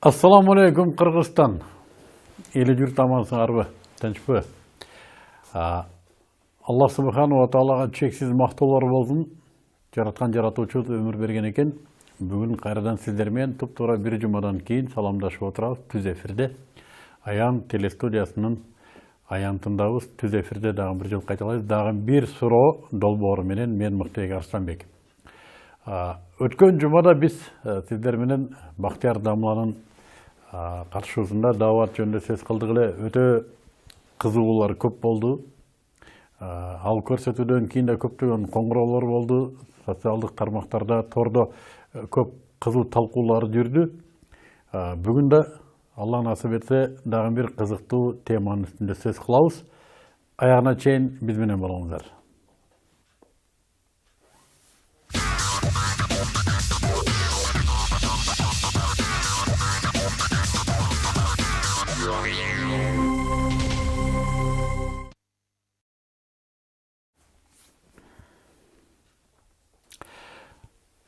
Assalamu alaikum Qırgızstan. Eli jurt amansыңарбы, тынчпы? Аллах Субхану ва Таалага чексиз мактоолор болсун. Жараткан жаратуучу өмүр берген экен. Бүгүн кайрадан сиздер менен туп-туура бир жумадан кийин саламдашып отурабыз түз эфирде. Аян телестудиясынын аянтындабыз. Түз эфирде дагы бир жыл кайталайбыз. Дагы бир суроо долбоору менен мен Мыктыбек Арсланбек. Өткөн жумада биз сиздер менен Бактияр Дамланын катышуусунда даават жөнүндө сөз кылдык эле. Өтө кызыгуулар көп болду. Ал көрсөтүүдөн кийин да көптөгөн коңгуроолор болду. Социалдык тармактарда, тордо көп кызуу талкуулар жүрдү. Бүгүн да Алла насып этсе дагы бир кызыктуу теманын үстүндө сөз кылабыз. Аягына чейин биз менен болуңуздар.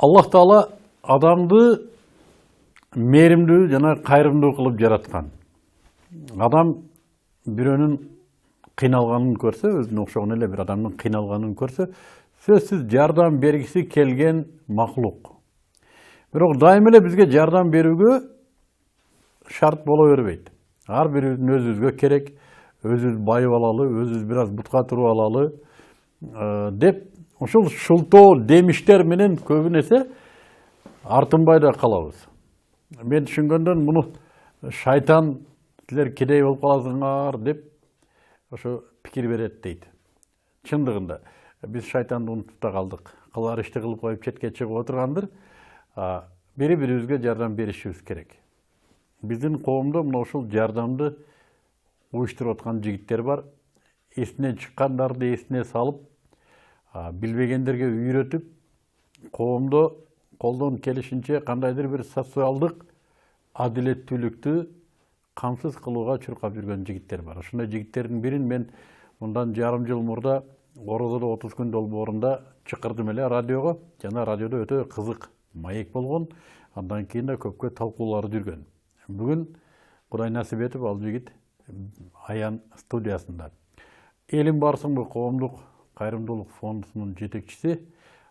Аллах Таала адамды мээримдүү жана кайрымдуу кылып жараткан. Адам бирөөнүн кыйналганын көрсө, өзүнө окшогон эле бир адамдын кыйналганын көрсө, сөзсүз жардам бергиси келген махлук. Бирок дайым эле бизге жардам берүүгө шарт боло бербейт. Ар бирибиздин өзүбүзгө керек, өзүбүз байып алалы, өзүбүз бир аз бутка туруп алалы деп ошол шултоо демиштер менен көбүн эсе артынбай да калабыз. Мен түшүнгөндөн муну шайтан силер кедей болуп каласыңар деп ошо пикир берет дейт. Чындыгында биз шайтанды унутуп да калдык. Кылар ишти кылып коюп четке чыгып отургандыр. Бири-бирибизге жардам беришибиз керек. Биздин коомдо мына ушул жардамды уюштуруп аткан жигиттер бар. Эсинен чыккандарды эсине салып, билбегендерге үйрөтүп, коомдо колдон келишинче кандайдыр бир социалдык адилеттүүлүктү камсыз кылууга чуркап жүргөн жигиттер бар. Ошондой жигиттердин бирин мен мындан жарым жыл мурда Орозодо 30 күн долбоорунда чакырдым эле радиого. Жана радиодо өтө кызык маек болгон. Андан кийин да көпкө талкуулар жүргөн. Бүгүн Кудай насип этип ал жигит Аян студиясында. Элим барсыңбы коомдук кайрымдуулук фондунун жетекчиси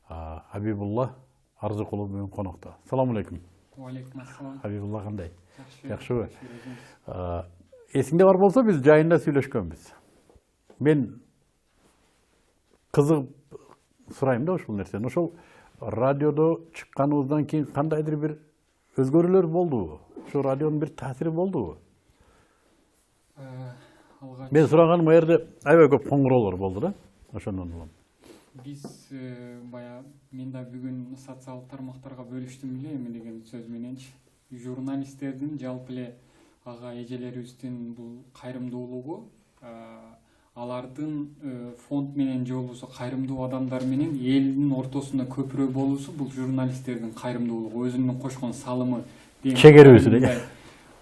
Хабибулла Арзыкулов менен конокто. Салам алейкум. Алейкум ассалам. Хабибулла кандай? Жакшыбы? Эсиңде бар болсо биз жайында сүйлөшкөнбүз. Мен кызыгып сурайм да ушул нерсени. Ошол радиодо чыкканыбыздан кийин кандайдыр бир өзгөрүүлөр болдубу? Ошо радионун бир таасири болдубу? Мен сураганым у жерде аябай көп коңгуроолор болду да. Ошондон улам. Биз бая мен да бүгүн социалдык тармактарга бөлүштүм эле эме деген сөз мененчи. Журналисттердин жалпы эле ага эжелерибиздин бул кайрымдуулугу, алардын фонд менен же болбосо кайрымдуу адамдар менен элдин ортосунда көпүрө болуусу бул журналисттердин кайрымдуулугу, өзүнүн кошкон салымы деген. Чегерүүсү деген.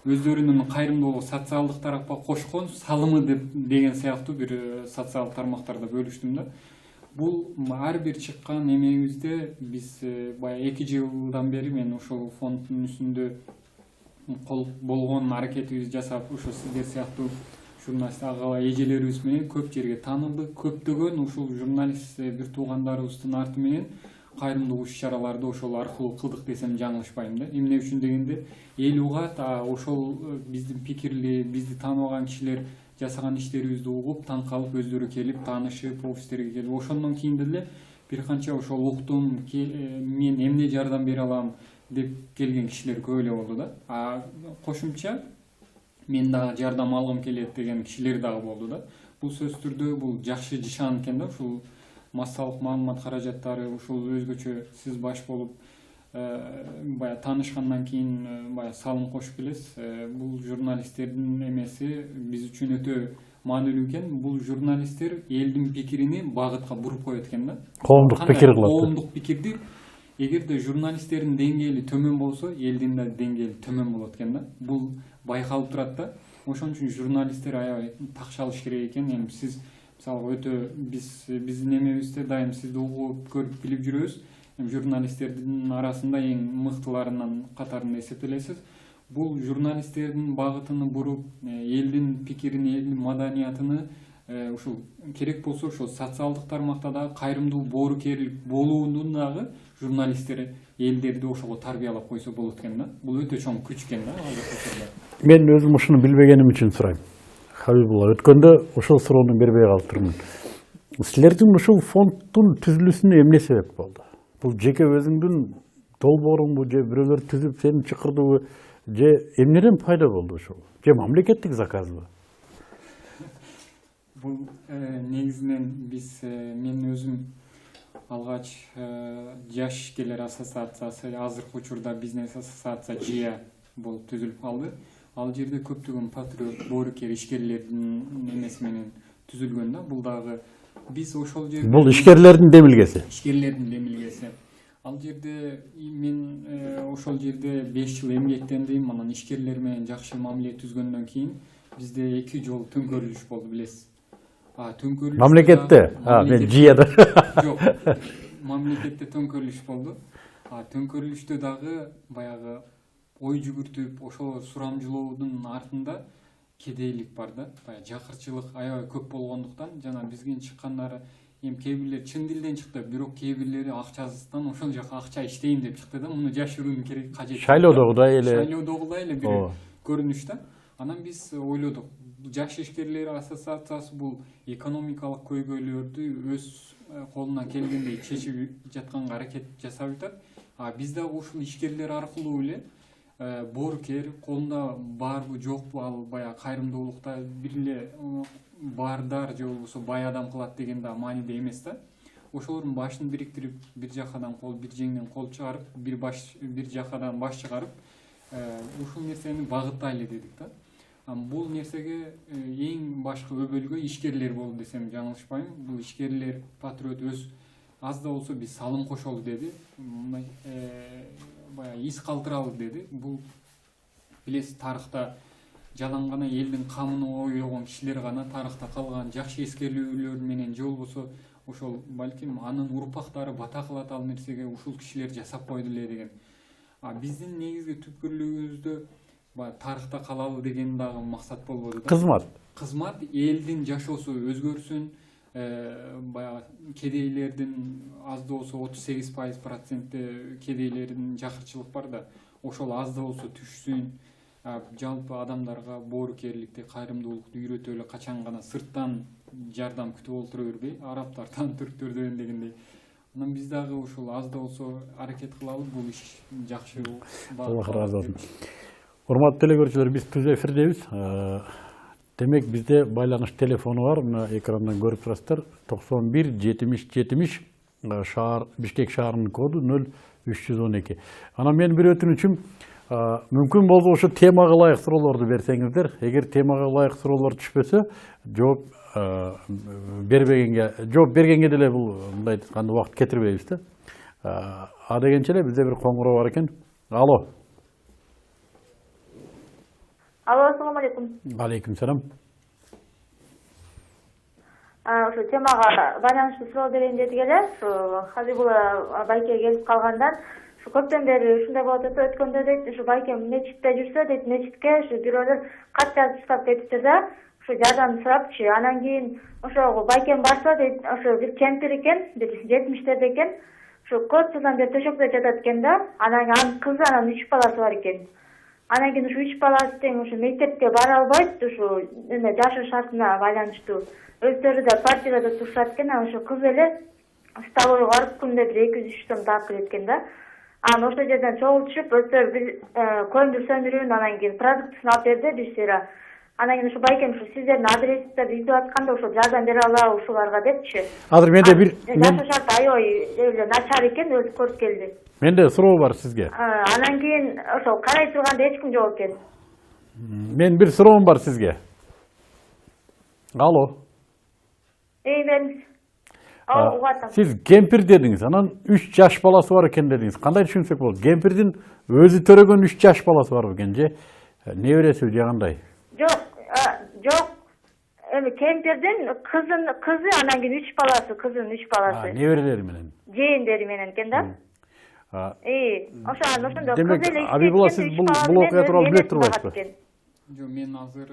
Өздөрүнүн кайрымдуулугу социалдык тарапка кошкон салымы деген сыяктуу бир социалдык тармактарда бөлүштүм да. Бул ар бир чыккан эмебизде биз бая 2 жылдан бери мен ошол фонддун үстүндө кол болгон аракетибизди жасап, ошо сиздер сыяктуу журналист ага эжелерибиз менен көп жерге таанылдык. Көптөгөн ушул журналист бир туугандарыбыздын арты менен кайрымдуу иш-чараларды ошол аркылуу кылдык десем жаңылышпайм да. Эмне үчүн дегенде эл угат, ошол биздин пикирли, бизди тааныбаган кишилер жасаган иштерибизди угуп, таң калып, өздөрү келип, таанышып, офистерге келип, ошондон кийин деле бир канча ошол уктум, мен эмне жардам бере алам деп келген кишилер көп эле болду да. Кошумча мен дагы жардам алгым келет деген кишилер дагы болду да. Бул сөз түрдө бул жакшы жишан экен да, ушул массалык маалымат каражаттары ушул өзгөчө сиз баш болуп баягы таанышкандан кийин баягы салым кошуп келесиз. Бул журналисттердин эмеси биз үчүн өтө маанилүү экен. Бул журналисттер элдин пикирини багытка буруп коет экен да. Коомдук пикир кылат. Коомдук пикирди эгерде журналисттердин деңгээли төмөн болсо, элдин да деңгээли төмөн болот экен да. Бул байкалып турат да. Ошон үчүн журналисттер аябай такшалыш керек экен. Эми сиз мисалга өтө биздин эмебизде дайым сизди угуп көрүп билип жүрөбүз. Журналисттердин арасында эң мыктыларынын катарында эсептелесиз. Бул журналисттердин багытын буруп, элдин пикирин, элдин маданиятын ушул керек болсо ошол социалдык тармакта дагы кайрымдуу боорукерлик болуунун дагы журналисттер элдерди ошого тарбиялап койсо болот экен да. Бул өтө чоң күч экен да азыркы учурда. Мен өзүм ушуну билбегеним үчүн сурайм. Хабибулла, өткөндө ошол суроону бербей калыптырмын. Силердин ушул фонддун түзүлүшүнө эмне себеп болду? Бул жеке өзүңдүн долбооруңбу же бирөөлөр түзүп сени чакырдыбы же эмнеден пайда болду ушул? Же мамлекеттик заказбы? Бул негизинен мен өзүм алгач жаш ишкерлер ассоциациясы, азыркы учурда бизнес ассоциация ЖИА болуп түзүлүп калды. Ал жерде көптөгөн патриот, боорукер ишкерлердин эмеси менен түзүлгөн да. Бул дагы биз ошол жерде Бул ишкерлердин демилгеси. Ишкерлердин демилгеси. Ал жерде мен ошол жерде 5 жыл эмгектендим. Анан ишкерлер менен жакшы мамиле түзгөндөн кийин бизде 2 жолу төңкөрүлүш болду, билесиз. Төңкөрүлүш Мамлекетте, мен ЖИАда. Жок. Мамлекетте төңкөрүлүш болду. Төңкөрүлүштө дагы баягы ой жүгүртүп, ошол сурамжылоодун артында кедейлик бар да. Баягы жакырчылык аябай көп болгондуктан жана бизге чыккандары кээ бирлер чын дилден чыкты, бирок кээ бирлери акчасыздан ошол жака акча иштейм деп чыкты да. Муну жашыруунун керек кажети. Шайлоодогудай эле бир көрүнүш да. Анан биз ойлодук, жаш ишкерлер ассоциациясы бул экономикалык көйгөйлөрдү өз колунан келгендей чечип жатканга аракет жасап атат. Биз дагы ушул ишкерлер аркылуу эле боорукер колунда барбы жокпу ал баягы кайрымдуулукта бир эле бардар же болбосо бай адам кылат деген да мааниде эмес да. Ошолордун башын бириктирип, бир жакадан бир жеңден кол чыгарып, бир жакадан баш чыгарып, ушул нерсени багыттайлы дедик да. Бул нерсеге эң башкы өбөлгө ишкерлер болду десем жаңылышпайм. Бул ишкерлер патриот өз аз да болсо биз салым кошолу деди. Баягы из калтыралы деди. Бул билесиз, тарыхта жалаң гана элдин камын ойлогон кишилер гана тарыхта калган жакшы эскерүүлөр менен же болбосо ошол балким анын урпактары бата кылат ал нерсеге ушул кишилер жасап койду эле деген. Биздин негизги түпкүрлүгүбүздө тарыхта калалы деген дагы максат болбоду да. Кызмат элдин жашоосу өзгөрсүн, баягы кедейлердин аз да болсо 38% кедейлердин жакырчылык бар да. Ошол аз да болсо түшсүн. Жалпы адамдарга боорукерликти, кайрымдуулукту үйрөтөлү, качан гана сырттан жардам күтүп олтура бербей, арабтардан, түрктөрдөн дегендей. Анан биз дагы ушул аз да болсо аракет кылалы, бул иш жакшы. Аллах разы болсун. Урматтуу телекөрүүчүлөр, биз түз эфирдебиз. Демек бизде байланыш телефону бар. Мына экрандан көрүп турасыздар. 91 70 70 Бишкек шаарынын коду 0312. Анан мен бир өтүнүчүм, мүмкүн болсо ошо темага ылайык суроолорду берсеңиздер. Эгер темага ылайык суроолор түшпөсө, жооп бергенге деле бул мындай айтканда убакыт кетирбейбиз да. Дегенче эле бизде бир коңгуроо бар экен. Алло. Ассаламу алейкум. Алейкум салам. Ошо темага байланыштуу суроо берейин дедик эле. Ушу Хабибулла байке келип калгандан көптөн бери ушундай болуп атат. Өткөндө дейт, ушу байкем мечитте жүрсө дейт, мечитке ушу бирөөлөр кат жазып тастап кетипти да, ушу жардам сурапчы. Анан кийин ошого байкем барса дейт, ошо бир кемпир экен, бир 70-терде экен. Ушу көп жылдан бери төшөктө жатат экен да. Анан кызы, анан 3 баласы бар экен. Анан кийин ушу 3 баласы тең ушу мектепке бара албайт, ушу жашоо шартына байланыштуу. Өздөрү да партияда турушат экен, анан ошо кыз эле столовойго барып күндө бир 200-300 сом таап келет экен да. Анан ошол жерден чогултушуп, өздөрү бир көмүр сөндүрүүнү, анан кийин продуктысын алып берди бир сыйра. Анан кийин ушу байкем ушу сиздердин адрестерди издеп атканда ошо жардам бере алабы ушуларга депчи. Азыр менде бир Жашоо шарты аябай эле начар экен, өзү көрүп келди. менде суроо бар сизге. Анан кийин ошо карай турганда эч ким жок экен. Мен бир суроом бар сизге. Алло. Бериңиз. Угуп атам. Сиз кемпир дедиңиз, анан 3 жаш баласы бар экен дедиңиз. Кандай түшүнсөк болот? Кемпирдин өзү төрөгөн 3 жаш баласы бар экен же небереси же кандай? Жок. Эми кемпирдин кызы анан кийин 3 баласы, кызынын 3 баласы. Неберелери менен. Жээндери менен экен да. Ошондо Демек, кыз эле Абибула, сиз бул окуя тууралуу билет турбайсызбы? Жок, мен азыр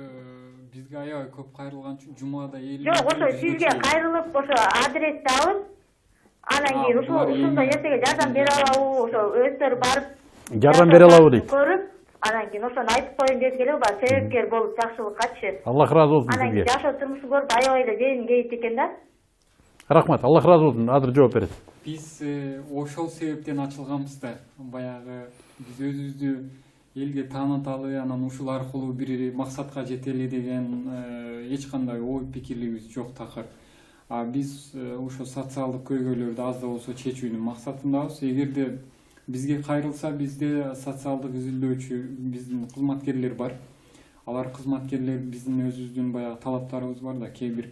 бизге аябай көп кайрылган жумада эл. Жок, ошо сизге кайрылып, ошо адрести алып, анан кийин ушундай нерсеге жардам бере алабы, ошо өздөрү барып Жардам бере алабы дейт. Көрүп, анан кийин ошону айтып коеюн деп келип, бар себепкер болуп жакшылыккачы. Аллах разы болсун Анан сизге. кийин жашоо турмушу көрүп аябай эле жеңил кейит экен да. Рахмат, Аллах разы болсун. Азыр жооп берет. Биз ошол себептен ачылганбыз да. Баягы биз өзүбүздү элге тааныталы, анан ушул аркылуу бир максатка жетели деген эч кандай ой пикирлигибиз жок такыр. Биз ошо социалдык көйгөйлөрдү аз да болсо чечүүнүн максатындабыз. Эгерде бизге кайрылса, бизде социалдык изилдөөчү биздин кызматкерлер бар. Алар кызматкерлер биздин өзүбүздүн баягы талаптарыбыз бар да, кээ бир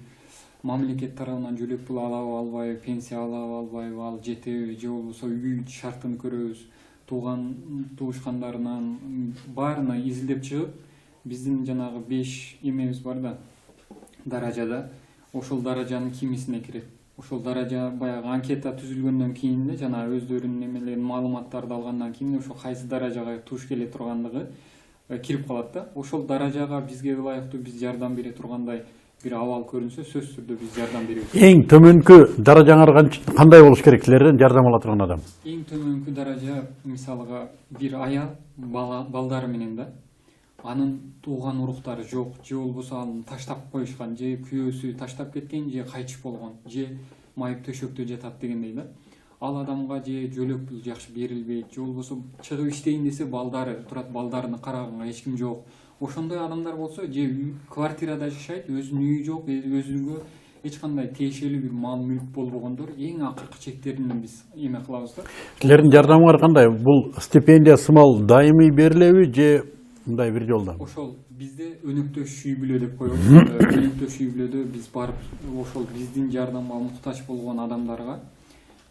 мамлекет тарабынан жөлөк пул алабы албайбы, пенсия алабы албайбы, ал жетеби же болбосо үй шартын көрөбүз. Туушкандарынан баарына изилдеп чыгып, биздин жанагы 5 эмебиз бар да, даражада. Ошол даражанын кимисине кирет. Ошол даража баягы анкета түзүлгөндөн кийин эле жана өздөрүнүн эмелерин, маалыматтарды алгандан кийин ошо кайсы даражага туш келе тургандыгы кирип калат да. Ошол даражага бизге ылайыктуу биз жардам бере тургандай бир абал көрүнсө, сөзсүз түрдө биз жардам беребиз. Эң төмөнкү даражаңар кандай болуш керек силерден жардам ала турган адам? Эң төмөнкү даража мисалга бир аял балдары менен да, анын тууган уруктары жок, же болбосо аны таштап коюшкан, же күйөөсү таштап кеткен, же кайтыш болгон, же майып төшөктө жатат дегендей да. Ал адамга же жөлөк пул жакшы берилбейт, же болбосо чыгып иштейин десе балдары турат, балдарына караганга эч ким жок. Ошондой адамдар болсо, же квартирада жашайт, өзүнүн үйү жок, өзүнгө эч кандай тиешелүү бир мал мүлк болбогондор эң акыркы чектерин биз эме кылабыз да. Силердин жардамыңар кандай? Бул стипендия сымал дайымый берилеби же мындай бир жолдон? Ошол бизде өнөктөш үй бүлө деп коебуз. Өнөктөш үй бүлөдө биз барып ошол биздин жардамга муктаж болгон адамдарга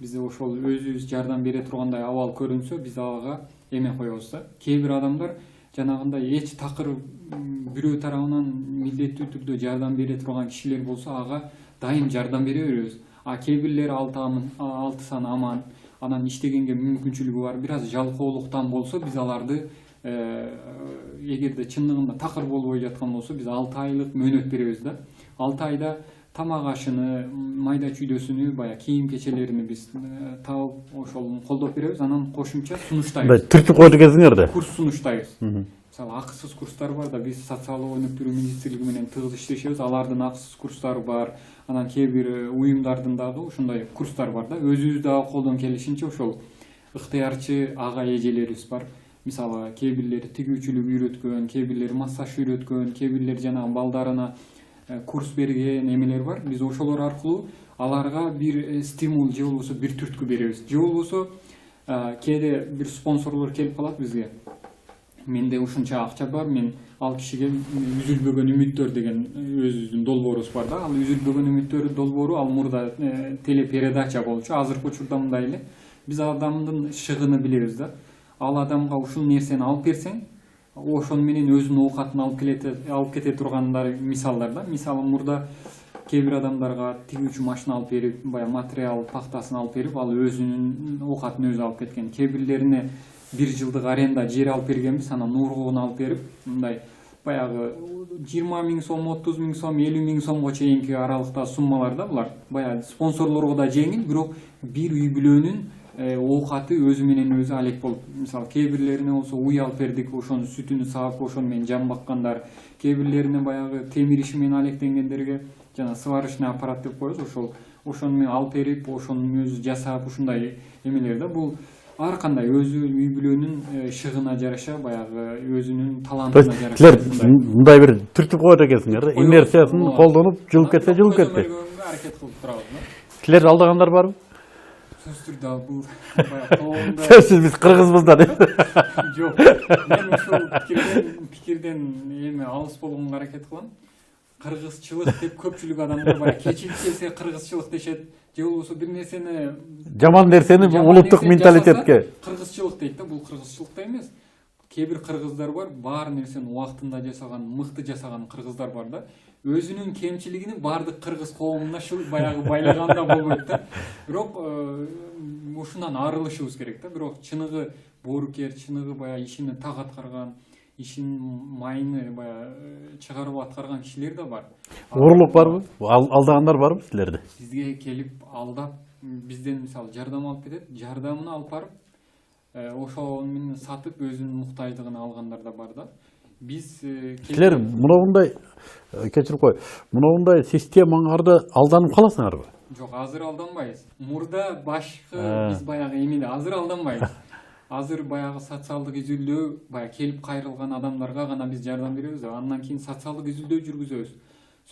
бизде ошол өзүбүз жардам бере тургандай абал көрүнсө, биз ага эме коебуз да. Кээ бир адамдар жанагындай эч такыр бирөө тарабынан милдеттүү түрдө жардам бере турган кишилер болсо, ага дайым жардам бере беребиз. Кээ бирлери 6 саны аман, анан иштегенге мүмкүнчүлүгү бар, бир аз жалкоолуктан болсо биз аларды эгерде чындыгында такыр болбой жаткан болсо, биз 6 айлык мөөнөт беребиз да. 6 айда тамак ашыны, майда чүйдөсүнү, бая кийим кечелерини биз табып, ошол колдоп беребиз. Анан кошумча сунуштайбыз. Түртүп койду кезиңерде. Курс сунуштайбыз. Мисалы, акысыз курстар бар да, биз социалдык өнүктүрүү министрлиги менен тыгыз иштешебиз. Алардын акысыз курстары бар. Анан кээ бир уюмдардын дагы ушундай курстар бар да. Өзүбүз дагы колдон келишинче ошол ыктыярчы ага эжелерибиз бар. Мисалы, кээ бирлери тигүүчүлүк үйрөткөн, кээ бирлери массаж үйрөткөн, кээ бирлери жанагы балдарына курс берген эмелер бар. Биз ошолор аркылуу аларга бир стимул же болбосо бир түрткү беребиз. Же болбосо кээде бир спонсорлор келип калат бизге. Менде ушунча акча бар, мен ал кишиге үзүлбөгөн үмүттөр деген өзүбүздүн долбоорубуз бар да. Ал үзүлбөгөн үмүттөр долбоору ал мурда телепередача болчу. Азыркы учурда мындай эле. Биз адамдын шыгыны билебиз да. Ал адамга ушул нерсени алып берсең, ошону менен өзүнүн оокатын алып кете тургандар мисалдар да. Мисалы, мурда кээ бир адамдарга тигүүчү машина алып берип, бая материал пахтасын алып берип, ал өзүнүн оокатын өзү алып кеткен. Кээ бирлерине 1 жылдык аренда жер алып бергенбиз, анан ургуун алып берип, мындай баягы 20 000 сом, 30 000 сом, 50 000 сомго чейинки аралыкта суммалар да булар. Баягы спонсорлорго да жеңил, бирок бир үй бүлөнүн оокаты өзү менен өзү алек болуп. Мисалы, кээ бирлерине болсо уй алып бердик, ошонун сүтүнү саап, ошону менен жан баккандар. Кээ бирлерине баягы темир иши менен алектенгендерге жана сварочный аппарат деп коебуз, ошону менен алып берип, ошону өзү жасап, ушундай эмелер да. Бул ар кандай өзү үй бүлөнүн шыгына жараша баягы өзүнүн То талантына есть жараша силер мындай бир түртүп коет экенсиңер да, инерциясын колдонуп жылып кетсе жылып кетти. аракет кылып турабыз. Силер алдагандар барбы? Сөзсүз түрдө бул баягы тоонда Сөзсүз биз кыргызбыз да деп. жок. Мен ушул пикирден эми алыс болгонго аракет кылам. Кыргызчылык деп көпчүлүк адамдар баягы кечилип келсе кыргызчылык дешет, же болбосо бир нерсени Жаман нерсени улуттук менталитетке. кыргызчылык дейт да, бул кыргызчылык да эмес. Кээ бир кыргыздар бар, баар нерсени убактында жасаган, мыкты жасаган кыргыздар бар да. Өзүнүн кемчилигин баардык кыргыз коомуна баягы байлаганда болбойт да. Бирок ушундан арылышыбыз керек да. Бирок чыныгы боорукер, чыныгы баягы ишине так аткарган, ишин майыны баягы чыгарып аткарган кишилер да бар. Уурулук барбы? Алдагандар барбы силерди? Бизге келип алдап, бизден мисалы жардам алып кетет, жардамын алып барып, ошол менен сатып өзүнүн муктаждыгын алгандар да бар да. Биз Силер мындай кечирип кой. Мындай системаңарды алданып каласыңарбы? жок, азыр алданбайбыз. Мурда башкы биз баягы эмеде, азыр алданбайбыз. Азыр баягы социалдык изилдөө, баягы келип кайрылган адамдарга гана биз жардам беребиз. Андан кийин социалдык изилдөө жүргүзөбүз.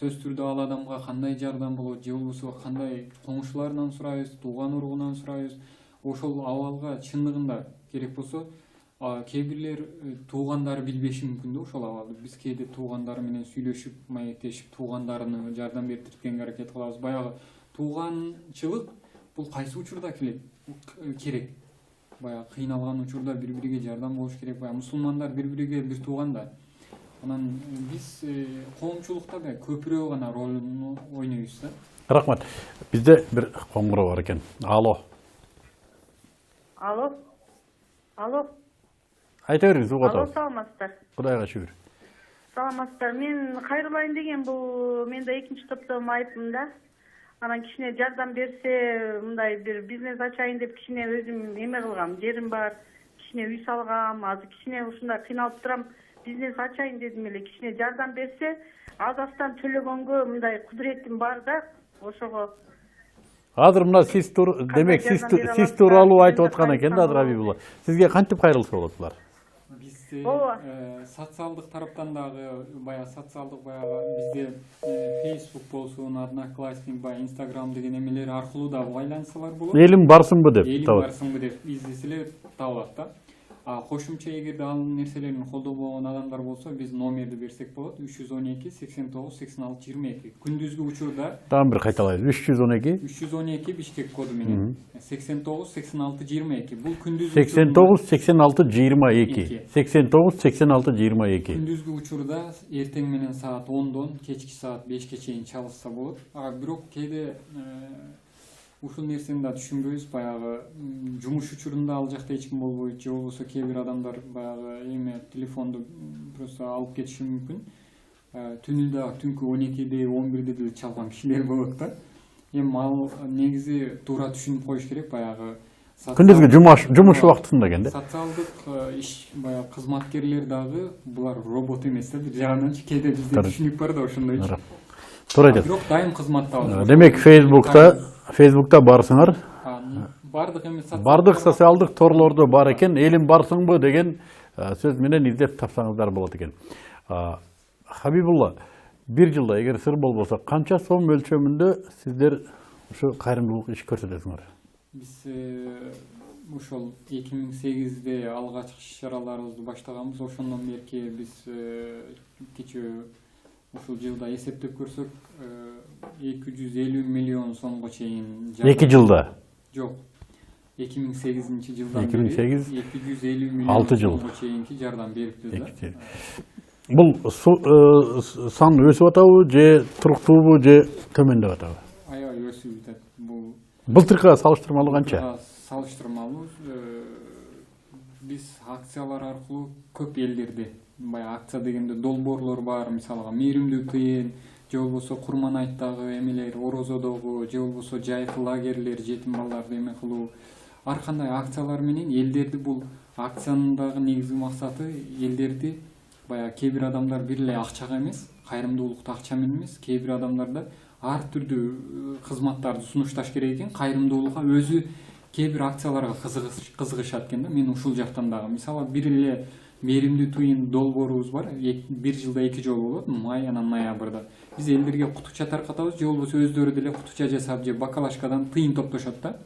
Сөз түрдө ал адамга кандай жардам болот, же болбосо кандай коңшуларынан сурайбыз, тууган уругунан сурайбыз. Ошол абалга чындыгында керек болсо, кээ бирлер туугандары билбеши мүмкүн да ошол абалды. Биз кээде туугандары менен сүйлөшүп, маектешип, туугандарына жардам берип аракет кылабыз. Баягы тууганчылык бул кайсы учурда керек? Баягы кыйналган учурда бири-бириге жардам болуш керек. Баягы мусулмандар бири-бириге бир тууган да. Анан биз коомчулукта да көпүрөөк гана ролун ойнойбуз да. Рахмат. Бизде бир коңгуроо бар экен. Алло. Алло. Алло. Айта бериңиз, угат. Алло, саламатсыздар. Кудайга шүгүр. Саламатсыздар. Мен кайрылайын деген, бул мен да экинчи топтогу майыпмын да. Анан кичине жардам берсе, мындай бир бизнес ачайын деп кичине өзүм эме кылгам, жерим бар, кичине үй салгам, азыр кичине ушундай кыйналып турам, бизнес ачайын дедим эле, кичине жардам берсе, аз-аздан төлөгөнгө мындай кудуретим бар да, ошого. Азыр мына демек сиз тууралуу айтып аткан экен да азыр Абибулла. Сизге кантип кайрылса болот булар? Бизде социалдык тараптан дагы социалдык бизде Facebook болсун, Одноклассник, Instagram деген эмелер аркылуу да байланышсалар болот. Элим барсынбы деп табат. табат. Барсынбы деп издеселер табылат да. Кошумча эгерде ал нерселерин колдобогон адамдар болсо, биз номерди берсек болот. 312 89 86 22. Күндүзгү учурда Дагы бир кайталайбыз. 312 Бишкек коду менен 89 86 22. Бул күндүзгү 89 86 22. 89 86 22. Күндүзгү учурда эртең менен саат 10дон кечки саат 5ке чейин чалышса болот. Бирок кээде ушул нерсени да түшүнбөйбүз. Баягы жумуш учурунда ал жакта эч ким болбойт, же болбосо кээ бир адамдар баягы телефонду просто алып кетиши мүмкүн. Түнкү 12де, 11де деле чалган кишилер болот да. Эми ал негизи туура түшүнүп коюш керек. Баягы күндүзгү жумуш убактысында экен да. Социалдык иш баягы кызматкерлер дагы булар робот эмес да. Бир жагынан кээде бизде түшүнүк бар да ошондойчу. Туура айтасыз. Бирок дайым кызматтабыз. Демек Facebook'ta барсыңар. Бардык социалдык торлордо бар экен, элим барсыңбы деген сөз менен издеп тапсаңыздар болот экен. Хабибулла, бир жылда эгер сыр болбосо, канча сом өлчөмүндө сиздер ушу кайрымдуулук иш көрсөтөсүңөр? Биз ошол 2008-де алгачкы иш-чараларыбызды баштаганбыз. Ошондон бери биз кечээ ушул жылда эсептеп көрсөк 250 миллион сомго чейин. 2 жылда? Жок. 2008-жылдан 250 миллион сомго чейинки жардам бериппиз да. Бул сан өсүп атабы же туруктуубу же төмөндөп атабы? Аябай өсүп атат. Бул былтыркыга салыштырмалуу канча? Салыштырмалуу биз акциялар аркылуу көп элдерде, баягы акция дегенде долбоорлор бар, мисалга мээримдүү тыйын, же болбосо Курманайттагы эмелер, Орозодогу, же болбосо жайкы лагерлер, жетим балдарды эме кылуу, ар кандай акциялар менен элдерди, бул акциянын дагы негизги максаты элдерди баягы кээ бир адамдар бир эле акчага эмес, кайрымдуулукту акча менен эмес, кээ бир адамдарда ар түрдүү кызматтарды сунушташ керек экен. Кайрымдуулукка өзү кээ бир акцияларга кызыгышат экен да. Мен ушул жактан дагы мисалы бир эле мээримдүү тыйын долбоорубуз бар. Бир жылда 2 жолу болот, май анан ноябрда. Биз элдерге кутуча таркатабыз, же болбосо өздөрү деле кутуча жасап же бакалашкадан тыйын топтошот да.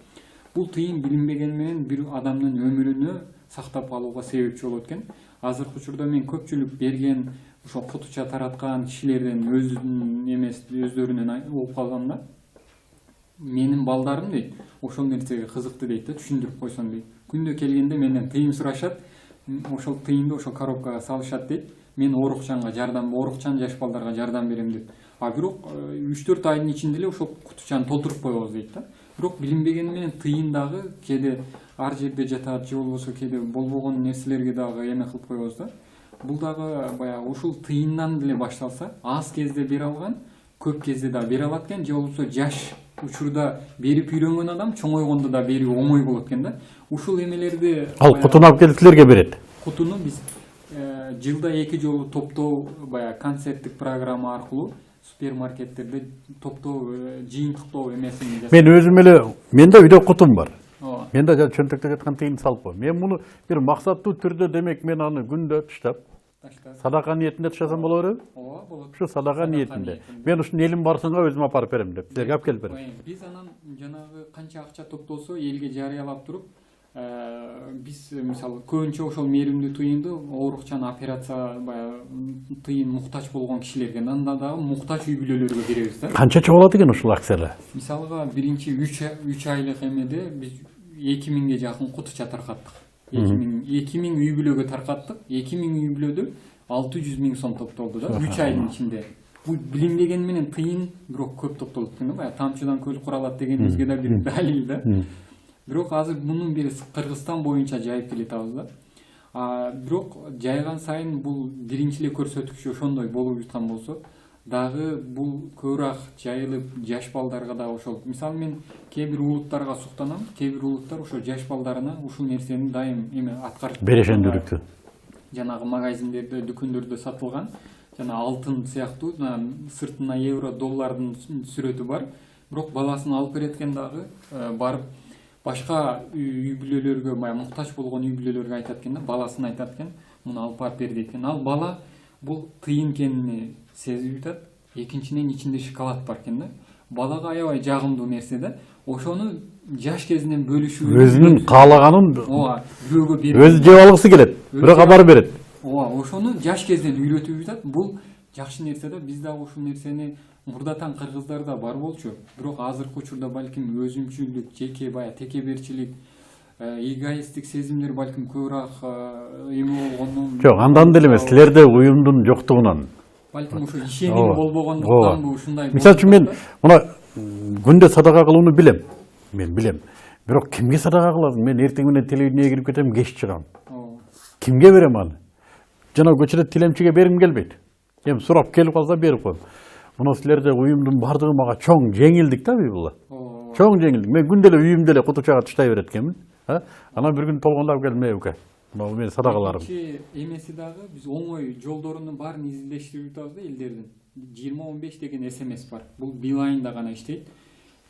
Бул тыйын билинбеген менен бир адамдын өмүрүнө сактап калууга себепчи болот экен. Азыркы учурда мен көпчүлүк берген ошо кутуча тараткан кишилерден өздөрүнөн угуп калгам да. Менин балдарым дейт, ошол нерсеге кызыкты дейт да, түшүндүрүп койсоң дейт. Күндө келгенде менден тыйын сурашат, ошол тыйынды ошол коробкага салышат дейт. Мен оорукчан жаш балдарга жардам берем деп. А бирок 3-4 айдын ичинде эле ошол кутучаны толтуруп коебуз дейт да. Бирок билинбегени менен тыйын дагы кээде ар жерде жатат, же болбосо кээде болбогон нерселерге дагы эме кылып коебуз да. Бул дагы баягы ушул тыйындан деле башталса, аз кезде бере алган, көп кезде да бере алат экен, же болбосо жаш учурда берип үйрөнгөн адам чоңойгондо да берүү оңой болот экен да. Ушул эмелерди Ал кутуну алып келип силерге берет. Кутуну биз жылда 2 жолу топтоо баягы концерттик программа аркылуу супермаркеттерде топтоо жыйынтыктоо эмесин жасап. Мен өзүм эле менде үйдө кутум бар. Менде чөнтөктө жаткан тыйын салып коем. Мен муну бир максаттуу түрдө демек мен аны күндө таштап садака ниетинде ташасам боло береби? Ооба, болот. Ушу садака ниетинде. Мен ушун элим барсынга өзүм апарып берем деп, силерге алып келип берем. Биз анан жанагы канча акча топтолсо элге жарыялап туруп, биз мисалы көбүнчө ошол мээримдүү тыйынды оорукчан операция баягы тыйын муктаж болгон кишилерге, анда дагы муктаж үй бүлөлөргө беребиз да. Канча чогулат экен ушул акциялар? Мисалга биринчи 3 айлык эмеде биз 2000ге жакын кутуча таркаттык. 2000 үй бүлөгө таркаттык. 2000 үй бүлөдө 600 000 сом топтолду да 3 айдын ичинде. Бул билинбеген менен тыйын бирок көп топтолот экен да. Баягы тамчыдан көл куралат дегенибизге да бир далил да. Бирок азыр мунун бири Кыргызстан боюнча жайып келатабыз да. Бирок жайган сайын бул биринчи эле көрсөткүч ошондой болуп жаткан болсо, дагы бул көбүрөөк жайылып жаш балдарга да ошол. Мисалы мен кээ бир улуттарга суктанам, кээ бир улуттар ошо жаш балдарына ушул нерсени дайым эме аткарып берешендүүлүктү. Жанагы магазиндерде, дүкөндөрдө сатылган жана алтын сыяктуу сыртына евро, доллардын сүрөтү бар. Бирок баласын алып береткен дагы барып башка үй бүлөлөргө, муктаж болгон үй бүлөлөргө айтат экен да, баласын айтат экен, муну алып барып бер дейт экен. Ал бала бул тыйын экенин сезип жатат. Экинчиден ичинде шоколад бар экен да. Балага аябай жагымдуу нерсе да. Ошону жаш кезинен бөлүшүү. Өзүнүн каалаганын бирөөгө берип. Өзү жеп алгысы келет. Бирок абар берет. Ошону жаш кезинен үйрөтүп жатат. Бул жакшы нерсе да. Биз дагы ушул нерсени мурдатан кыргыздарда бар болчу. Бирок азыркы учурда балким өзүмчүлдүк, жеке баягы текеберчилик, эгоисттик сезимдер балким көбүрөөк эме болгондон. Жок, андан деле эмес, силерде уюмдун жоктугунан. Балким ошо ишеним болбогондуктан ушундай. Мисалы үчүн мен мына күндө садака кылууну билем. Мен билем. Бирок кимге садака кыласың? Мен эртең менен телевидениеге кирип кетем, кеч чыгам. Кимге берем аны? Жана көчөдө тилемчиге бергим келбейт. Эми сурап келип калса берип коем. Мына силерде уюмдун бардыгы мага чоң жеңилдик да була. Чоң жеңилдик. Мен күндө эле үйүмдө эле кутучага тыштай берет экенмин. Анан бир күн толгондо алып келип мейуке. Могу менин садакаларым. Эмеси дагы биз оңой жолдорунун баарын изилдештирип атабыз да элдердин. 2015 деген СМС бар. Бул Билайнда гана иштейт.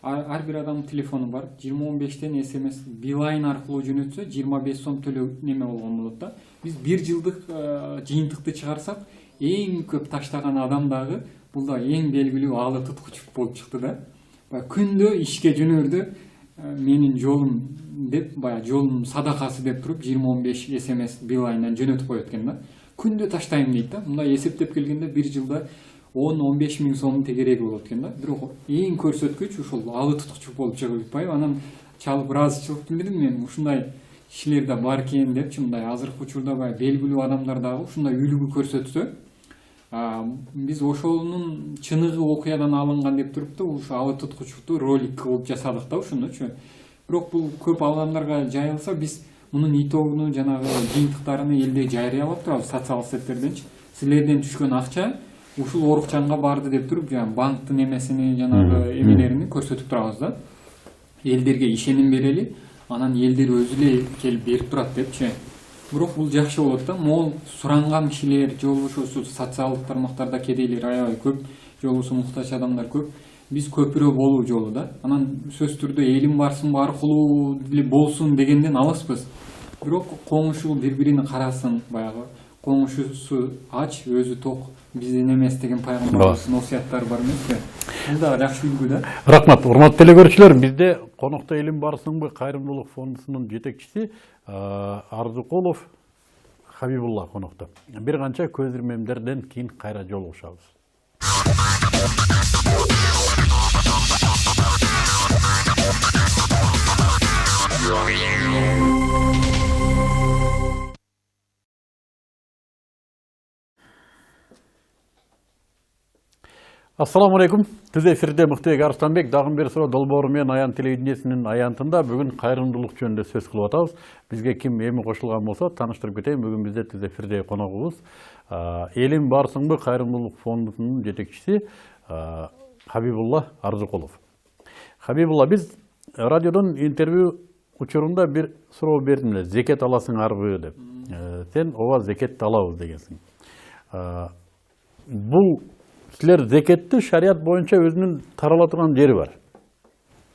Ар бир адамдын телефону бар. 2015тен СМС Билайн аркылуу жөнөтсө 25 сом төлөө неме болгон болот да. Биз бир жылдык жыйынтыкты чыгарсак, эң көп таштаган адам дагы бул да эң белгилүү Алы Туткучев болуп чыкты да. Күндө ишке жөнөрдү, менин жолум деп, жолум садакасы деп туруп 20-15 СМС Билайндан жөнөтүп коет экен да. Күндө таштайм дейт да. Мындай эсептеп келгенде бир жылда 10-15 миң сомдун тегереги болот экен да. Бирок эң көрсөткүч ушул Алы Туткучев болуп чыгып атпайбы? Анан чалып ыраазычылык билдирдим мен, ушундай кишилер да бар экен депчи. Мындай азыркы учурда белгилүү адамдар дагы ушундай үлгү көрсөтсө, биз ошонун чыныгы окуядан алынган деп туруп да ушу Алы Туткучевду ролик кылып жасадык да ушунучу. Бирок бул көп адамдарга жайылса, биз мунун итогуну жанагы жыйынтыктарын элде жарыялап турабыз социалдык сеттерденчи. Силерден түшкөн акча ушул оорукчанга барды деп туруп, банктын эмесини, жанагы эмелерини көрсөтүп турабыз да. Элдерге ишеним берели, анан элдер өзү эле келип берип турат депчи. Бирок бул жакшы болот да. Могул суранган кишилер, же болбосо социалдык тармактарда кедейлер аябай көп, же болбосо муктаж адамдар көп. биз көпүрө болуу жолу да. Анан сөзсүз түрдө элим барсын аркылуу деле болсун дегенден алыспыз. Бирок коңушу бири-бирини карасын, баягы коңушусу ач, өзү ток, бизден эмес деген пайгамбарыбыздын осуяттары бар эмеспи? Бул да жакшы үлгү да. Рахмат, урматтуу телекөрүүчүлөр, бизде конокто элим барсыңбы кайрымдуулук фондунун жетекчиси Арзыкулов Хабибулла конокто. Бир канча көз ирмемдерден кийин кайра жолугушабыз. Assalamu alaikum. Түз эфирде Мыктыбек Арыстанбек, дагы бир суроо долбоору менен Аян телевидениесинин аянтында бүгүн кайрымдуулук жөнүндө сөз кылып атабыз. Бизге ким эми кошулган болсо таныштырып кетейин. Бүгүн бизде түз эфирде коногубуз Элим барсыңбы кайрымдуулук фондунун жетекчиси Хабибулла Арзыкулов. Хабибулла, биз радиодон интервью учурунда бир суроо бердим эле. Зекет аласыңарбы деп. Сен ооба зекет алабыз дегенсиң. Бул силер зекетти шарият боюнча өзүнүн тарала турган жери бар.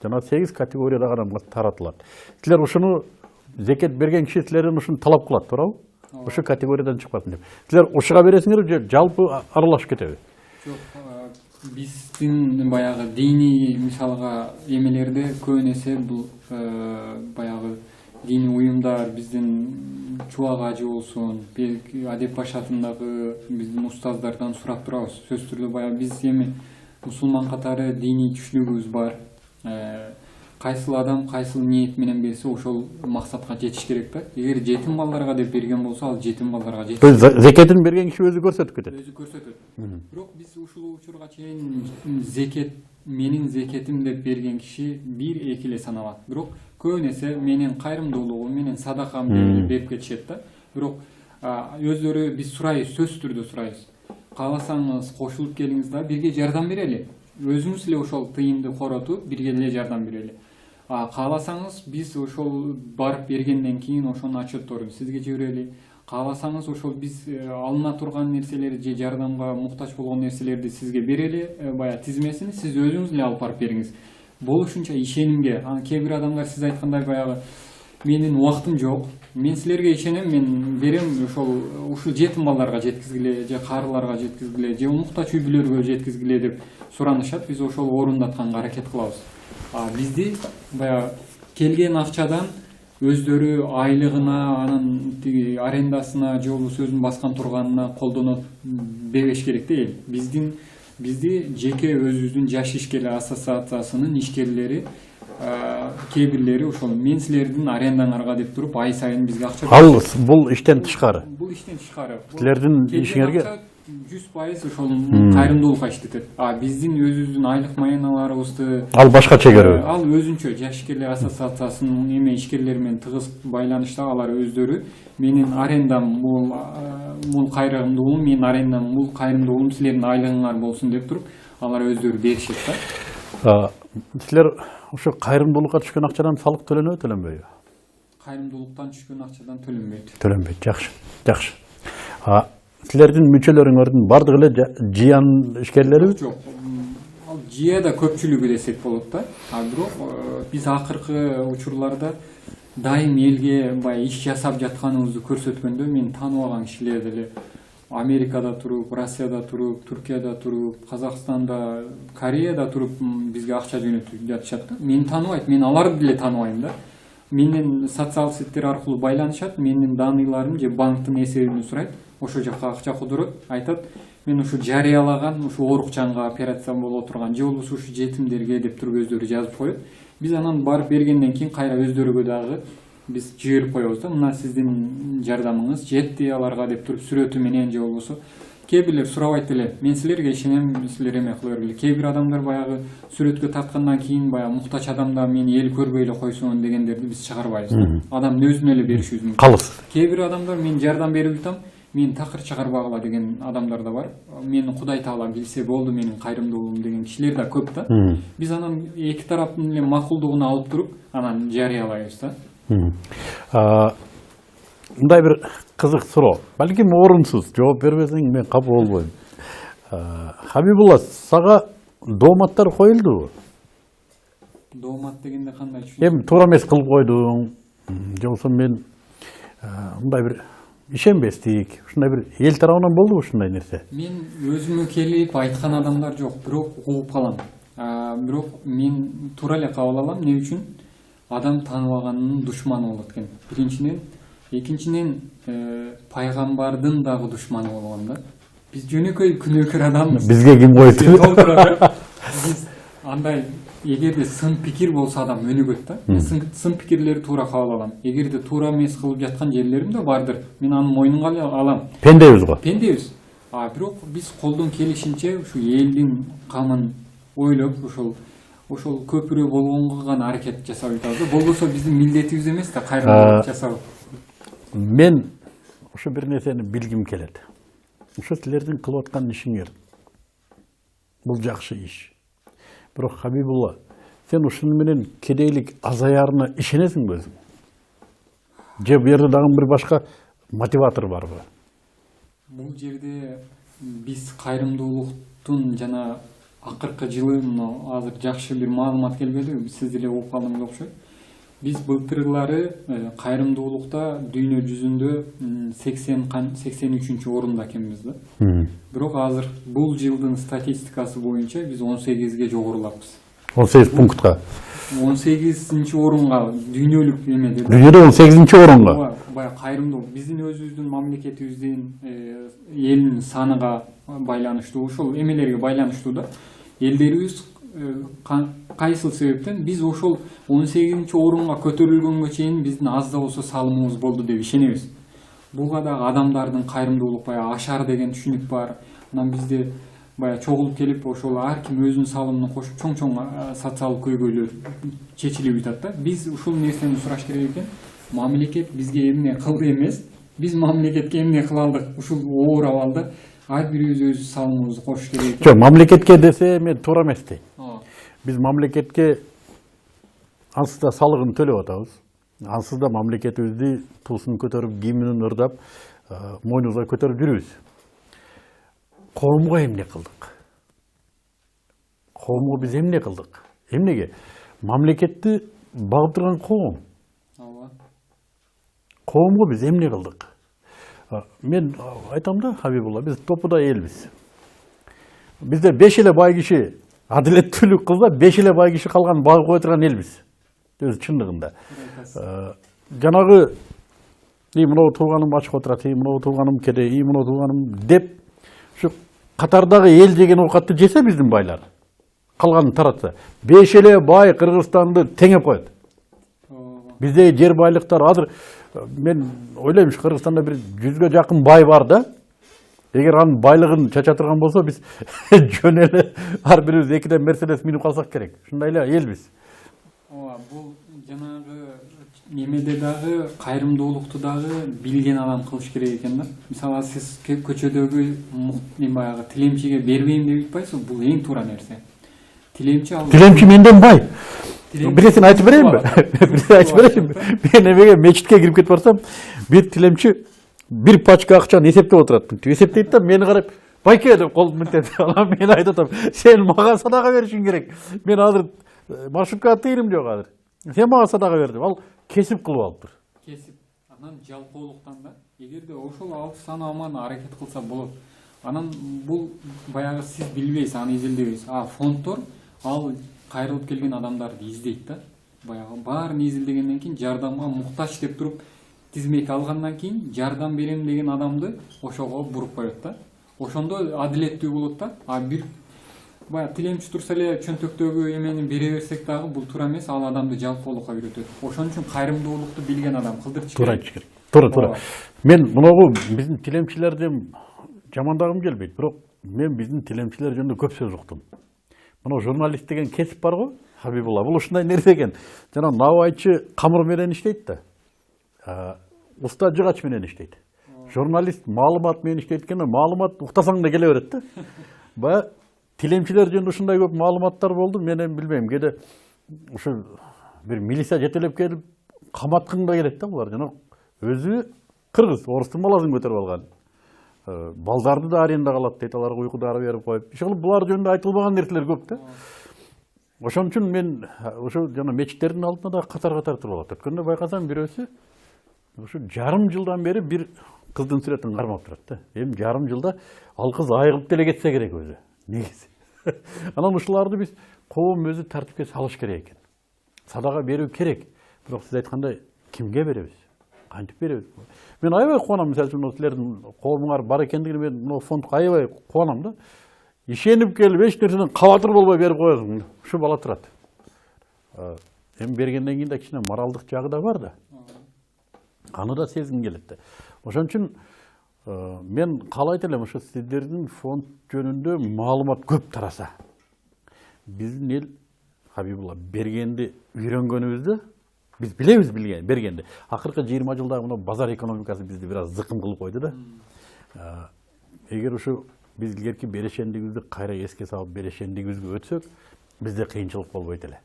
Жана 8 категорияда гана таратылат. Силер ушуну зекет берген киши силерден ушуну талап кылат, туурабы? Ушу категориядан чыкпасын деп. Силер ушуга бересиңерби же жалпы аралашып кетеби? Жок, биздин баягы диний мисалга эмелерде көбүн эсе бул баягы диний уюмдар биздин чубак ажы болсун, адеп башатындагы биздин устаздардан сурап турабыз. Сөзсүз түрдө баягы биз эми мусулман катары диний түшүнүгүбүз бар. Кайсыл адам кайсыл ниет менен берсе ошол максатка жетиш керек да. Эгер жетим балдарга деп берген болсо, ал жетим балдарга жетиш. Зекетин берген киши өзү көрсөтүп кетет. Өзү көрсөтөт. Бирок биз ушул учурга чейин зекет, менин зекетим деп берген киши 1-2 эле саналат. Бирок көбүн эсе менин кайрымдуулугум, менин садакам берип кетишет да. Бирок өздөрү биз сурайбыз, сөзсүз түрдө сурайбыз. Кааласаңыз кошулуп келиңиз да, бирге жардам берели. Өзүңүз эле ошол тыйымды коротуп, бирге эле жардам берели. Кааласаңыз биз ошол барып бергенден кийин ошонун отчетторун сизге жиберели. Кааласаңыз ошол биз алына турган нерселерди же жардамга муктаж болгон нерселерди сизге берели, баягы тизмесин сиз өзүңүз эле алып барып бериңиз. Болушунча ишенимге, кээ бир адамдар сиз айткандай баягы менин убактым жок, мен силерге ишенем, мен берем, ушул жетим балдарга жеткизгиле, же карыларга жеткизгиле, же муктаж үй бүлөлөргө жеткизгиле деп суранышат. Биз ошол орундатканга аракет кылабыз. Бизди баягы келген акчадан өздөрү айлыгына, анан арендасына же болбосо өзүнүн баскан турганына колдоно бербеш керек да эл. Бизди жеке өзүбүздүн жаш ишкерлер ассоциациясынын ишкерлери, кээ бирлери ошол мен силердин арендаңарга деп туруп ай сайын бизге акча берет. Ал бул иштен тышкары. Бул иштен тышкары. Силердин ишиңерге 100% ошол кайрымдуулукка иштетет. Биздин өзүбүздүн айлык маяналарыбызды ал башкача көрөбү. Ал өзүнчө жаш ишкерлер ассоциациясынын эме ишкерлери менен тыгыз байланышта, алар өздөрү менин арендам бул кайрымдуулугум, менин арендам бул кайрымдуулугум силердин айлыгыңар болсун деп туруп, алар өздөрү беришет да. Силер ошо кайрымдуулукка түшкөн акчадан салык төлөнөбү, төлөнбөйбү? Кайрымдуулуктан түшкөн акчадан төлөнбөйт. Төлөнбөйт, жакшы. Силердин мүчөлөрүңөрдүн бардыгы эле жыян ишкерлери? Жок. Ал жыяда көпчүлүгү десек болот да. Бирок биз акыркы учурларда дайым элге баягы иш жасап жатканыбызды көрсөткөндө мен тааныбаган кишилер деле Америкада туруп, Россияда туруп, Түркияда туруп, Казакстанда, Кореяда туруп бизге акча жөнөтүп жатышат да. Мени тааныбайт, мен аларды деле тааныбайм да. Менен социалдык сеттер аркылуу байланышат, менин даныйларым же банктын эсебимди сурайт, ошол жака акча кудурат, айтат, мен ушу жарыялаган, ушу оорукчанга операция боло турган, же болбосо ушу жетимдерге деп туруп өздөрү жазып коет. Биз анан барып бергенден кийин кайра өздөрүгө дагы биз жиберип коебуз да. Мына сиздин жардамыңыз жетти аларга деп туруп сүрөтү менен же болбосо кээ бирлер сурабайт эле. Мен силерге ишенем, силер эме кыла бергиле. Кээ бир адамдар баягы сүрөткө тарткандан кийин баягы муктач адамдар мени эл көрбөй эле койсун дегендерди биз чыгарбайбыз. Адамдын өзүнө эле беришибиз мүмкүн. Калыс. Кээ бир адамдар мен жардам берип атам, мени такыр чыгарбагыла деген адамдар да бар. Мени Кудай Таала билсе болду, менин кайрымдуулугум деген кишилер да көп да. Биз анан эки тараптын эле макулдугуна алып туруп, анан жарыялайбыз да. Мындай бир кызык суроо. Балким орунсуз, жооп бербесең мен капа болбойм. Хабибулла, сага дооматтар коюлду. доомат дегенде кандай түшүнөт? Эми туура эмес кылып койдуң. Же болбосо мен мындай бир ишенбестик, ушундай бир эл тарабынан болдубу ушундай нерсе? Мен өзүмө келип айткан адамдар жок, бирок угуп калам. Бирок мен туура эле кабыл алам. Эмне үчүн? Адам тааныбаганынын душманы болот экен. Биринчиден, экинчиден пайгамбардын дагы душманы болгон да. Биз жөнөкөй күнөөкөр адамбыз. Бизге ким койду? Биз андай эгерде сын пикир болсо адам өнүгөт да. Сын пикирлерди туура кабыл алам. Эгерде туура эмес кылып жаткан жерлерим да бардыр. Мен аны мойнуңа алам. Пендебиз го. Пендебиз. Бирок биз колдон келишинче ушу элдин камын ойлоп, ошол көпүрө болгонго гана аракет жасап жатабыз. Болбосо биздин милдетибиз эмес да кайрылык жасап. Мен ушу бир нерсени билгим келет. Ушу силердин кылып аткан ишиңер бул жакшы иш. Бирок Хабибулла, сен ушуну менен кедейлик азаярына ишенесиңби өзүң? Же бу жерде дагы бир башка мотиватор барбы? Бул жерде биз кайрымдуулуктун жана акыркы жылы азыр жакшы бир маалымат келбеди, сиз деле угуп калдыңыз окшойт. Биз былтырылары кайрымдуулукта дүйнө жүзүндө 83 орунда экенбиз да. Бирок азыр бул жылдын статистикасы боюнча биз 18ге жогорулаппыз. 18 пунктка. 18 орунга дүйнөлүк эмеде. Дүйнөдө 18 орунга. Баягы кайрымдуу биздин өзүбүздүн мамлекетибиздин элдин саныга байланыштуу, ошол эмелерге байланыштуу да. Элдерибиз кайсыл себептен биз ошол 18 орунга көтөрүлгөнгө чейин биздин аз да болсо салымыбыз болду деп ишенебиз. Буга дагы адамдардын кайрымдуулук баягы ашар деген түшүнүк бар. Анан бизде баягы чогулуп келип ошол ар ким өзүнүн салымын кошуп чоң социалдык көйгөйлөр чечилип жатат да. Биз ушул нерсени сураш керек экен. Мамлекет бизге эмне кылды эмес, биз мамлекетке эмне кыла алдык. Ушул оор абалда ар бирибиз өз салымыбызды кошуш керек. Жок, мамлекетке десе мен туура эмес дейм. Биз мамлекетке ансыз да салыгын төлөп атабыз. Ансыз да мамлекетибизди туусун көтөрүп, кийимин ырдап, мойнубузга көтөрүп жүрүбүз. Коомго эмне кылдык? Коомго биз эмне кылдык? Эмнеге? Мамлекетти багып турган коом. Коомго биз эмне кылдык? Мен айтам да, Хабибулла, биз топуда элбиз. Бизде 5 эле бай киши адилеттүүлүк кылса, 5 эле бай киши калган багып кое турган элбиз. Өз чындыгында. Жанагы мынау тууганым ачык отурат, мынау тууганым кедей, мынау тууганым деп ушу катардагы эл жеген оокатты жесе биздин байлар. Калганын таратса, 5 эле бай Кыргызстанды теңеп коет. Биздеги жер байлыктар азыр мен ойлойм, Кыргызстанда бир 100ге жакын бай бар да. Эгер анын байлыгын чача турган болсо, биз жөн эле ар бирибиз 2 Мерседес минип калсак керек. Ушундай эле элбиз. Бул жанагы немеде дагы кайрымдуулукту дагы билген адам кылыш керек экен да. Мисалы сиз көчөдөгү баягы тилемчиге бербейм деп айтпайсызбы? Бул эң туура нерсе. Тилемчи менден бай. Биресин айтып берейинби? Мен эмеге мечитке кирип кетип барсам, бир тилемчи бир пачка акчаны эсептеп отурат. Эсептейт да, мени карап, байке деп колун мынтет. Анан мен айтып атам, сен мага садака беришиң керек. Мен азыр маршруткага тыйылым жок азыр. Сен мага садака бер деп. Ал кесип кылып алыптыр. Кесип. Анан жалкоолуктан да, эгерде ошол алып санааман аракет кылса болот. Анан бул баягы сиз билбейсиз, аны изилдебейсиз. Фонддор ал кайрылып келген адамдарды издейт да. Баягы баарын изилдегенден кийин жардамга муктаж деп туруп тизмеке алгандан кийин жардам берем деген адамды ошого буруп коет да. Ошондо адилеттүү болот да. Бир баягы тилемчи турса эле чөнтөктөгү эмени бере берсек дагы бул туура эмес, ал адамды жалкоолукка үйрөтөт. Ошон үчүн кайрымдуулукту билген адам кылдырчу керек. Туура. Мен мынагу биздин тилемчилерден жамандагым келбейт, бирок мен биздин тилемчилер жөнүндө көп сөз уктум. Мына журналист деген кесип бар го, Хабибулла, бул ушундай нерсе экен. Жана набайчы камыр менен иштейт да. Уста жыгач менен иштейт. Журналист маалымат менен иштейт экен, маалымат уктасаң да келе берет да. Баягы тилемчилер жөнүндө ушундай көп маалыматтар болду, мен эми билбейм, кээде ушу бир милиция жетелеп келип каматкың да келет да булар. Жана өзү кыргыз, орустун баласын көтөрүп алган. балдарды да арендаға алат дейт, аларга уйкудары берип коюп. Ошол булар жөнүндө айтылбаган нерселер көп да. Ошон үчүн мен ошо жана мечиттердин алдына да катар туруп алат. Өткөндө байкасам бирөөсү ушу жарым жылдан бери бир кыздын сүрөтүн кармап турат да. Эми жарым жылда ал кыз айыгып деле кетсе керек өзү. Негизи. Анан ушуларды биз коом өзү тартипке салыш керек экен. Садага берүү керек. Бирок сиз айткандай кимге беребиз? Кантип беребиз? Мен аябай кубанам, мисалы үчүн силердин коомуңар бар экендигине мен мына фондко аябай кубанам да. Ишенип келип эч нерседен кабатыр болбой берип коесуң. Ушу бала турат. Эми бергенден кийин да кичине моралдык жагы да бар да. Аны да сезгим келет да. Ошон үчүн мен каалайт элем ошо сиздердин фонд жөнүндө маалымат көп тараса. Биздин эл Хабибулла бергенди үйрөнгөнүбүздү биз билебиз бергенди. Акыркы 20 жылда мына базар экономикасы бизди бир аз зыкым кылып койду да. Эгер ушу биз илгерки берешендигибизди кайра эске салып берешендигибизге өтсөк, бизде кыйынчылык болбойт эле.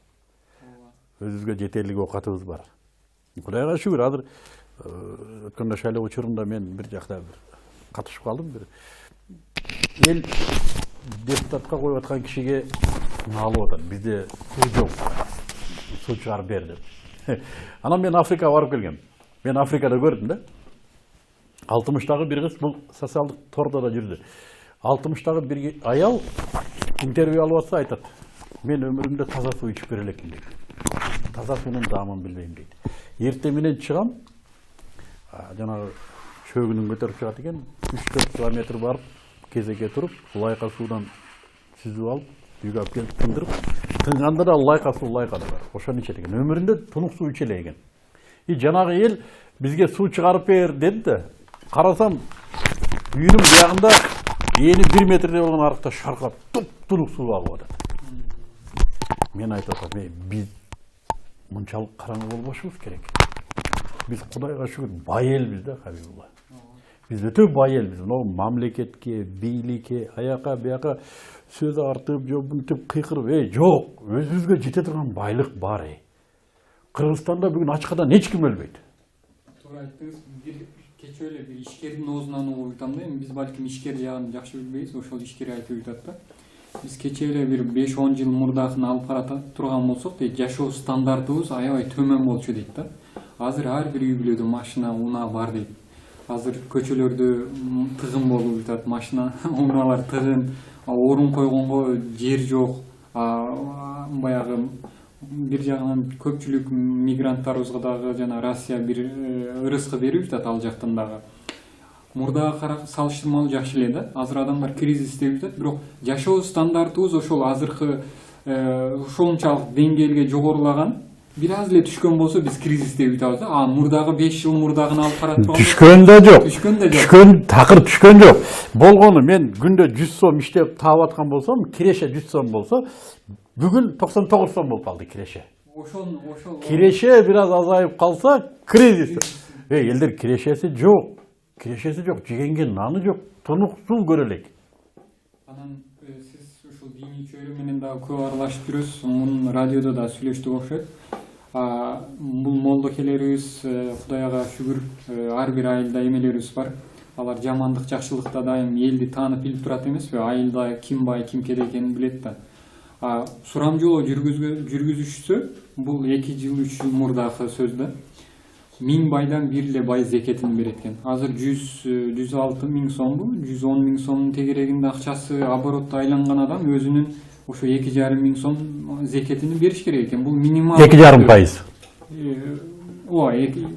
Өзүбүзгө жетерлик оокатыбыз бар. Кудайга шүгүр, азыр өткөндө шайлоо учурунда мен бир жакта катышып калдым. Бир эл депутатка коюп аткан кишиге наалып атат. Бизде суу жок. Суу чыгарып бер деп. Анан мен Африкага барып келгем. Мен Африкада көрдүм да. 60-тагы бир кыз, бул социалдык тордо да жүрдү. 60-тагы бир аял интервью алып атса айтат. Мен өмүрүмдө таза суу ичип көрө элекмин дейт. Таза суунун даамын билбейм дейт. Эртең менен чыгам, жанагы шөгүнүн көтөрүп чыгат экен, 3-4 километр барып, кезекке туруп, лайка суудан сүзүп алып, үйгө алып келип тындырып, тынганда да лайка суу лайкада бар. Ошону ичет экен. Өмүрүндө тунук суу иче эле экен. И жанагы эл бизге суу чыгарып бер деди да. Карасам, үйүнүн биягында эни 1 метрдей болгон арыкта шаркап, туп-тунук суу алып атат. Мен айтып атам, биз мынчалык караңгы болбошубуз керек. Биз Кудайга шүгүр бай элбиз да, Хабибулла. Биз өтө бай элбиз. Мына мамлекетке, бийликке, аяка бияка сөз артып, жобунтуп, кыйкырып, жок, өзүбүзгө жете турган байлык бар. Кыргызстанда бүгүн ачкадан эч ким өлбөйт. Туура айттыңыз. Кечээ эле бир ишкердин оозунан угуп айтам да, биз балким ишкер жагын жакшы билбейбиз, ошол ишкер айтып атат да. Биз кечээ эле бир 5-10 жыл мурдакын алып карата турган болсок, дейт, жашоо стандартыбыз аябай төмөн болчу дейт да. Азыр ар бир үй бүлөдө машина, унаа бар дейт. Азыр көчөлөрдө тыгын болуп жатат, машина, унаалар тыгын, орун койгонго жер жок. Баягы бир жагынан көпчүлүк мигранттарыбызга дагы жана Россия бир ырыскы берип жатат ал жактан дагы. Мурдага салыштырмалуу жакшы эле да. Азыр адамдар кризис деп жатат, бирок жашоо стандартыбыз ошол азыркы ошончалык деңгээлге жогорулаган. Бир аз эле түшкөн болсо биз кризис деп жатабыз да. Мурдагы 5 жыл мурдагын алып карап турганда түшкөн да жок. Такыр түшкөн жок. Болгону мен күндө 100 сом иштеп таап аткан болсом, киреше 100 сом болсо, бүгүн 99 сом болуп калды киреше. Ошол киреше бир аз азайып калса, кризис. Элдер кирешеси жок. Кирешеси жок, жегенге наны жок, тунук суу көрө элек. Анан сиз ушул диний чөйрө менен дагы көп аралашып жүрөсүз. Мунун радиодо да сүйлөштүк окшойт. Бул молдокелерибиз, Кудайга шүгүр, ар бир айылда эмелерибиз бар. Алар жамандык, жакшылыкта дайым элди таанып билип турат эмеспи? Айылда ким бай, ким керек экенин билет да. Сурамжылоо жүргүзүшсө, бул 2 жыл, 3 жыл мурдагы сөз да. 1000 байдан бир эле бай зекетин берет экен. Азыр 106 миң сомбу, 110 миң сомдун тегерегинде акчасы оборотто айланган адам өзүнүн ошо 2,5 миң сом зекетини бериш керек экен. Бул минимал 2,5%.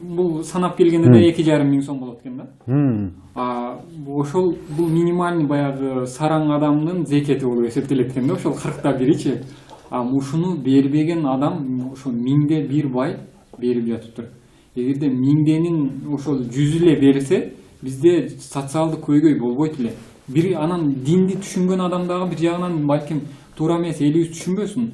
Бул санап келгенде да 2,5 миң сом болот экен да. Ошол бул минимальный баягы сараң адамдын зекети болуп эсептелет экен да, ошол 40/1. Ушуну бербеген адам ошо 1000де 1 бай берип жатыптыр. Эгерде 1000денин ошол 100 эле берсе, бизде социалдык көйгөй болбойт эле. Бир анан динди түшүнгөн адам дагы бир жагынан балким туура эмес, элибиз түшүнбөсүн.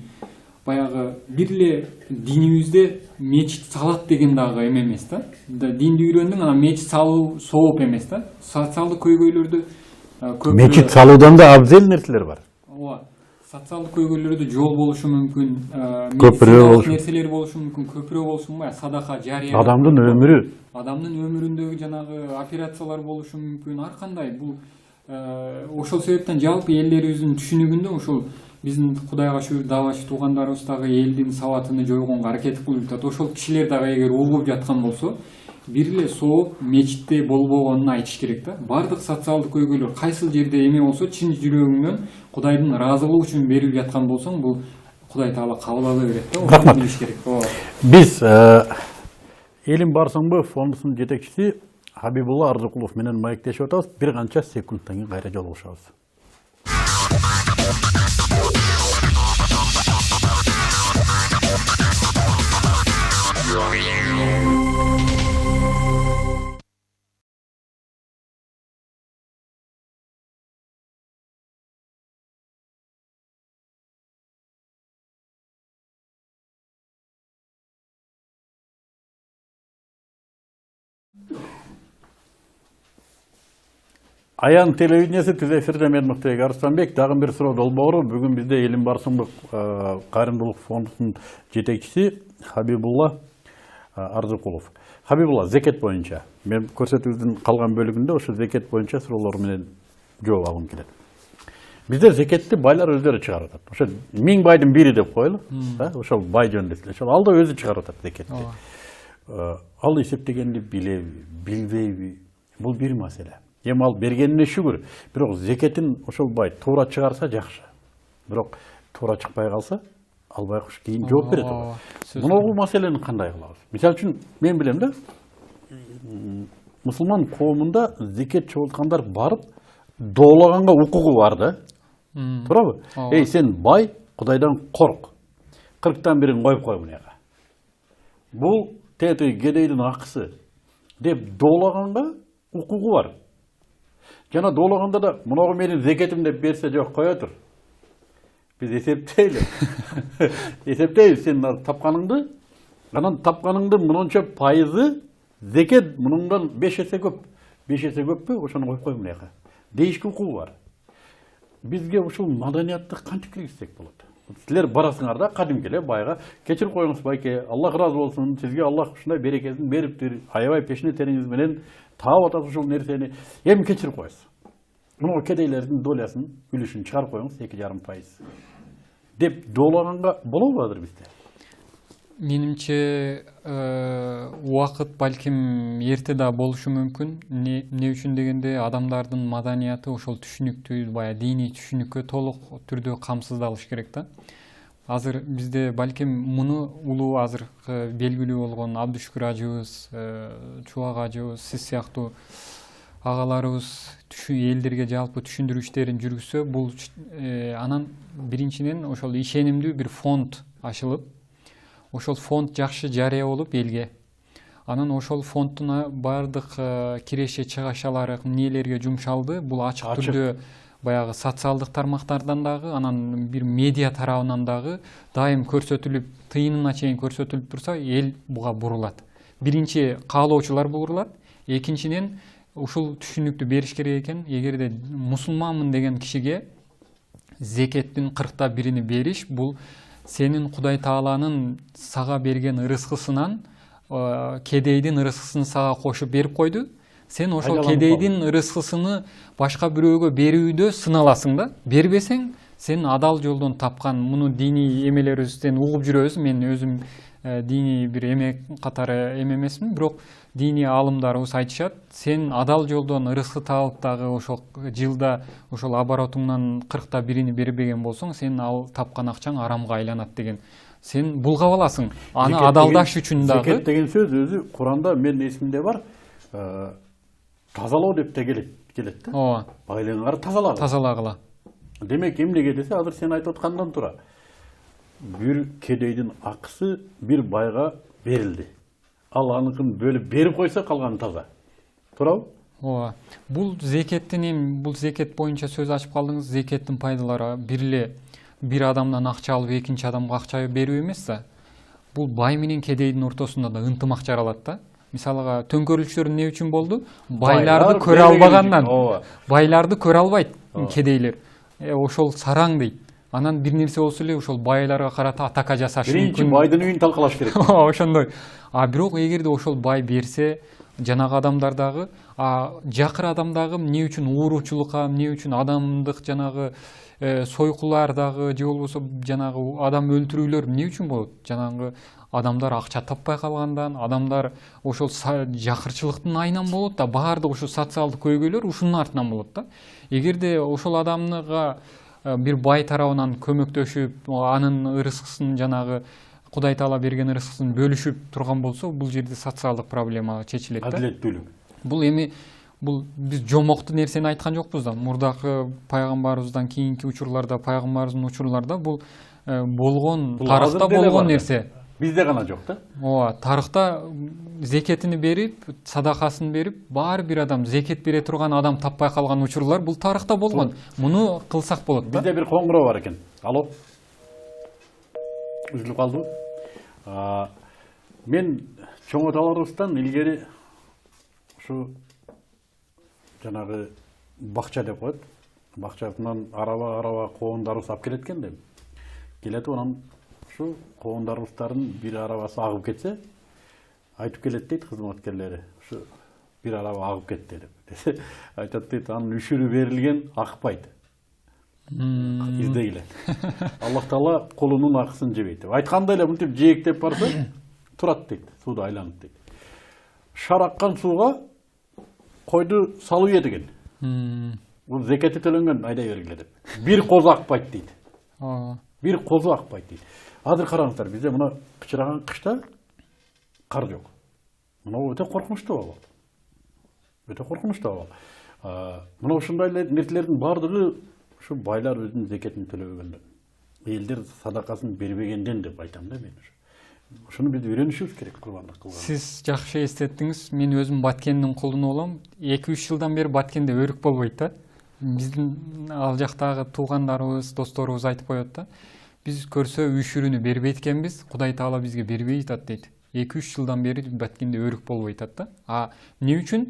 Баягы бир эле динибизде мечит салат деген дагы эме эмес да. Динди үйрөндүң, анан мечит салуу сооп эмес да. Социалдык көйгөйлөрдү көп. Мечит салуудан да абзел нерселер бар. социалдык көйгөйлөрдө жол болушу мүмкүн, Көпүрө болушу. нерселер болушу мүмкүн, көпүрө болушу мүмкүн, садака, жарыя. Адамдын өмүрү. Адамдын өмүрүндөгү жанагы операциялар болушу мүмкүн, ар кандай. Бул ошол себептен жалпы элдерибиздин түшүнүгүндө ошол биздин Кудайга шүгүр дабашы туугандарыбыз дагы элдин сабатын жойгонго аракет кылып жатат. Ошол кишилер дагы эгер угуп жаткан болсо, бир эле сооп мечитте болбогонун айтыш керек да. Бардык социалдык көйгөйлөр кайсыл жерде эме болсо, чын жүрөгүңдөн Кудайдын ыраазылыгы үчүн берип жаткан болсоң, бул Кудай Таала кабыл ала берет да. Ошону билиш керек. Биз Элим барсаңбы фондусунун жетекчиси Хабибулла Арзыкулов менен маектешип атабыз. Бир канча секундтан кийин кайра жолугушабыз. Аян телевидениеси түз эфирде мен Муктабек Арыстанбек. Дагы бир суроо долбоору. Бүгүн бизде Элим барсаңбы кайрымдуулук фондунун жетекчиси Хабибулла Арзыкулов. Хабибулла, зекет боюнча мен көрсөтүүбүздүн калган бөлүгүндө ошо зекет боюнча суроолор менен жооп алгым келет. Бизде зекетти байлар өздөрү чыгарып атат. Ошо 1000 байдын бири деп коелу. Ошол бай жөнүндө эле. Ошол алда өзү чыгарып атат зекетти. Ал эсептегенди билеби, билбейби? Бул бир маселе. Эми ал бергенине шүгүр. Бирок зекетин ошол бай туура чыгарса жакшы. Бирок туура чыкпай калса, ал байкуш кийин жооп берет. Мунул маселени кандай кылабыз? Мисалы үчүн мен билем да, мусулман коомунда зекет чогулткандар барып доолаганга укугу бар да. Туурабы? Эй, сен бай, Кудайдан корк. 40тан бирин коюп кой мунага. Бул тети кедейдин акысы деп доолаганга укугу бар. Жана доолаганда да мунагу менин зекетим деп берсе жок, кое тур. Биз эсептейли. Эсептейбиз сен тапканыңды, анан тапканыңдын мынанча пайызы зекет мунундан 5 эсе көп. 5 эсе көппү? Ошону коюп кой мунага. Дейишке укугу бар. Бизге ушул маданиятты кантип киргизсек болот? Силер барасыңар да кадимки эле байга, кечирип коюңуз байке, Аллах ыраазы болсун, сизге Аллах ушундай берекесин бериптир, аябай пешине териңиз менен таап атат ушул нерсени, эми кечирип коесуз. Муну кедейлердин долясын, үлүшүн чыгарып коюңуз 2,5%. Деп доолаганга болобу азыр бизде? Менимче убакыт балким эрте да болушу мүмкүн. Эмне үчүн дегенде адамдардын маданияты ошол түшүнүктүү, баягы диний түшүнүккө толук түрдө камсыздалыш керек да. Азыр бизде балким муну улуу азыр белгилүү болгон Абдушүкүр ажыбыз, Чубак ажыбыз, сиз сыяктуу агаларыбыз элдерге жалпы түшүндүрүү иштерин жүргүзсө, бул анан биринчиден ошол ишенимдүү бир фонд ачылып, ошол фонд жакшы жарыя болуп элге. Анан ошол фонддун бардык киреше чыгашалары эмнелерге жумшалды, бул ачык түрдө баягы социалдык тармактардан дагы, анан бир медиа тарабынан дагы дайым көрсөтүлүп, тыйынына чейин көрсөтүлүп турса, эл буга бурулат. Биринчи каалоочулар бурулат, экинчиден ушул түшүнүктү бериш керек экен. Эгерде мусулманмын деген кишиге зекеттин 1/40 бериш, бул сенин Кудай Тааланын сага берген ырыскысынан кедейдин ырыскысын сага кошуп берип койду. Сен ошол кедейдин ырыскысыны башка бирөөгө берүүдө сыналасың да. Бербесең, сен адал жолдон тапкан, муну диний эмелерибизден угуп жүрөбүз. Мен өзүм диний бир эме катары эме эмесмин, бирок диний аалымдарыбыз айтышат, сен адал жолдон ырыскы таап дагы ошол жылда ошол оборотуңнан 1/40 бербеген болсоң, сен ал тапкан акчаң арамга айланат деген. Сен булгап аласың. Аны адалдаш үчүн дагы. Зекет деген сөз өзү Куранда мен эсимде бар. Тазалоо деп те келет да. Ооба. Байлыгыңарды тазалагыла. Тазалагыла. Демек эмнеге десе, азыр сен айтып аткандан тура. Бир кедейдин акысы бир байга берилди. Ал аныкын бөлүп берип койсо калганы таза. Туурабы? Ооба. Бул зекет боюнча сөз ачып калдыңыз. Зекеттин пайдалары бир адамдан акча алып экинчи адамга акча берүү эмес да. Бул бай менен кедейдин ортосунда да ынтымак жаралат да. Мисалга төңкөрүлүштөр эмне үчүн болду? Байларды көрө албагандан. Байларды көрө албайт кедейлер. Ошол сараң дейт. анан бир нерсе болсо эле ошол байларга карата атака жасашы Биринчи байдын үйүн талкалаш керек. ошондой. А бирок эгерде ошол бай берсе, жанагы адамдар дагы, жакыр адам дагы эмне үчүн ууручулукка, эмне үчүн адамдык жанагы сойкулар дагы же болбосо жанагы адам өлтүрүүлөр эмне үчүн болот? Жанагы адамдар акча таппай калгандан, адамдар ошол жакырчылыктын айынан болот да, баардык ошо социалдык көйгөйлөр ушунун артынан болот да. Эгерде ошол адамга бир бай тарабынан көмөктөшүп, анын ырыскысын жанагы Кудай Таала берген ырыскысын бөлүшүп турган болсо, бул жерде социалдык проблема чечилет да. Адилеттүүлүк. Бул биз жомоктуу нерсени айткан жокпуз да. Мурдакы пайгамбарыбыздан кийинки учурларда, пайгамбарыбыздын учурларда бул болгон, тарыхта болгон нерсе. Бизде гана жок да. Ооба, тарыхта зекетини берип, садакасын берип, баары бир адам зекет бере турган адам таппай калган учурлар бул тарыхта болгон. Муну кылсак болот да. Бизде бир коңгуроо бар экен. Алло. Үзүлүп калдыбы? Мен чоң аталарыбыздан илгери ушу жанагы бакча деп коет. Бакчасынан араба коондарыбыз алып келет экен деп. Келет, анан ушу коондарыбыздардын бир арабасы агып кетсе, айтып келет дейт кызматкерлери. Ушу бир араба агып кетти деп. Айтат дейт, анын үшүрү берилген акпайт. Издегиле. Аллах Таала кулунун акысын жебейт деп. Айткандай эле мынтип жээктеп барса, турат дейт, сууда айланып дейт. Шар аккан сууга койду салуу эдеген. Бул зекети төлөнгөн, айдай бергиле деп. Бир козу акпайт дейт. Бир козу акпайт дейт. Азыр караңыздар, бизде мына кычыраган кышта кар жок. Мына өтө коркунучтуу абал. Өтө коркунучтуу абал. Мына ушундай нерселердин бардыгы ушу байлар өзүнүн зекетин төлөбөгөндөн, элдер садакасын бербегенден деп айтам да мен. Ушуну биз үйрөнүшүбүз керек, курбандык кылган. Сиз жакшы эстеттиңиз. Мен өзүм Баткендин кулуну болом. 2-3 жылдан бери Баткенде өрүк болбойт да. Биздин ал жактагы туугандарыбыз, досторубуз айтып коет да. Биз көрсө үшүрүнү бербейт экенбиз, Кудай Таала бизге бербей атат дейт. 2-3 жылдан бери Баткенде өрүк болбойт атат да. Эмне үчүн?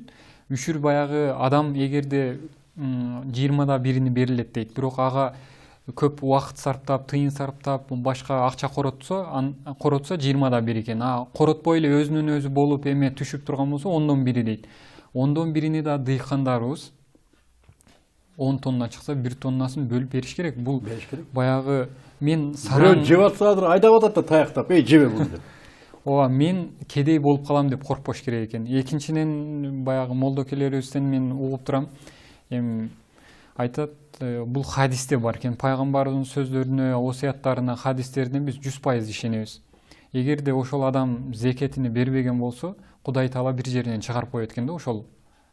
Үшүр баягы адам эгерде 20-да биrini берилет дейт. Бирок ага көп убакыт сарптап, тыйын сарптап, башка акча коротсо 20-да бир экен. Коротпой эле өзүнөн өзү болуп эме түшүп турган болсо 10дон бири дейт. 10дон биrini да дыйкандарыбыз 10 тонна чыкса 1 тоннасын бөлүп бериш керек. Бул баягы мен саран жеп атса азыр айдап атат да таяктап, жебе бул деп. Ооба, мен кедей болуп калам деп коркпош керек экен. Экинчиден баягы молдокелерибизден мен угуп турам. Айтат, бул хадисте бар экен. Пайгамбардын сөздөрүнө, осуяттарына, хадистерине биз 100% ишенебиз. Эгерде ошол адам зекетини бербеген болсо, Кудай Таала бир жерден чыгарып коет экен да, ошол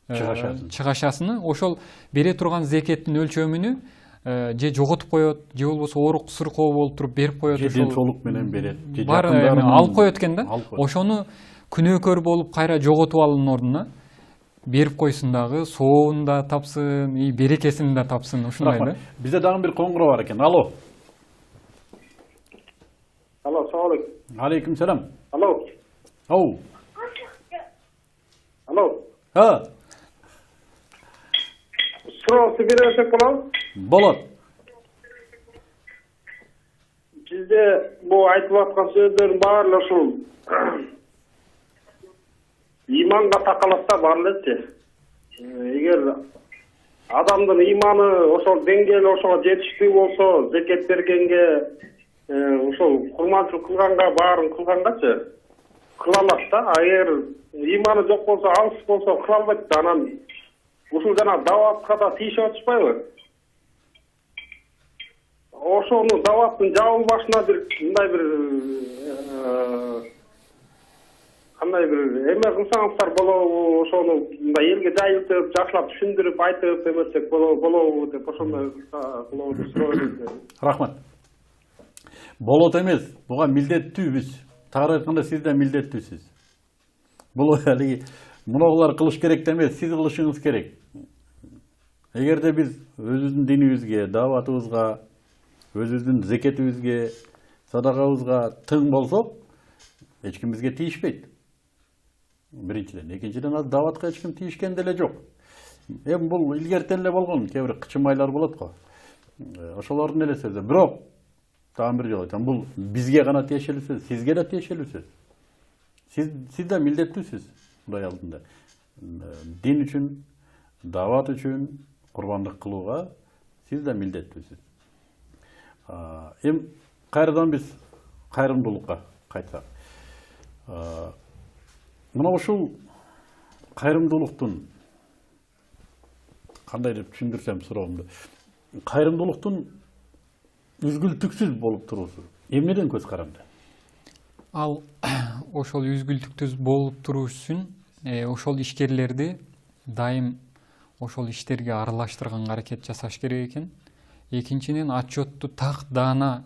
чыгашасыны, ошол бере турган зекеттин өлчөмүнү же жоготуп коет, же болбосо оорук сыркоо болуп туруп берип коет, ошол денсаулык менен берет. Бар алып коет экен да. Ошону күнөөкөр болуп кайра жоготуп алуунун ордуна берип койсун дагы, сообун да тапсын, берекесин да тапсын, ушундай да. Бизде дагы бир коңгуроо бар экен. Алло. Алло, салам алейкум. Алейкум салам. Алло. Ау. Алло. Суроо берсек болобу? Болот. Бизде бул айтып аткан сөздөрдүн баары ушул иманга такалат да, бар элечи. Эгер адамдын иманы ошол деңгээли ошого жетиштүү болсо, зекет бергенге, ошол курманчылык кылганга, баарын кылгангачы кыла алат да. Эгер иманы жок болсо, алыс болсо кыла албайт да. Анан ушул жана даватка да тийишип атышпайбы? Ошону даваттын жабылбашына бир мындай бир кандай бир эме кылсаңыздар болобу, ошону мындай элге жайылтып, жакшылап түшүндүрүп айтып эметсек болобу деп ошондой кылобу деп суроо бердим. Рахмат. Болот эмес, буга милдеттүү биз. Тагыраак айтканда сиз да милдеттүүсүз. Бул алиги мунулар кылыш керек эмес, сиз кылышыңыз керек. Эгерде биз өзүбүздүн динибизге, даватыбызга, өзүбүздүн зекетибизге, садакабызга тың болсок, эч ким бизге тийишпейт. Биринчиден, экинчиден аз даватка эч ким тийишкен деле жок. Бул илгертен эле болгон, кээ бир кычымайлар болот го. Ошолордун эле сөзү. Бирок дагы бир жолу айтам, бул бизге гана тиешелүү сөз, сизге да тиешелүү сөз. Сиз да милдеттүүсүз Кудай алдында. Дин үчүн, дават үчүн курбандык кылууга сиз да милдеттүүсүз. Эми кайрадан биз кайрымдуулукка кайтсак. Мына ушул кайрымдуулуктун кандай деп түшүндүрсөм суроомду. Кайрымдуулуктун үзгүлтүксүз болуп туруусу эмнеден көз каранды? Ал ошол үзгүлтүктүү болуп туруу үчүн ошол ишкерлерди дайым ошол иштерге аралаштырганга аракет жасаш керек экен. Экинчиден отчетту так даана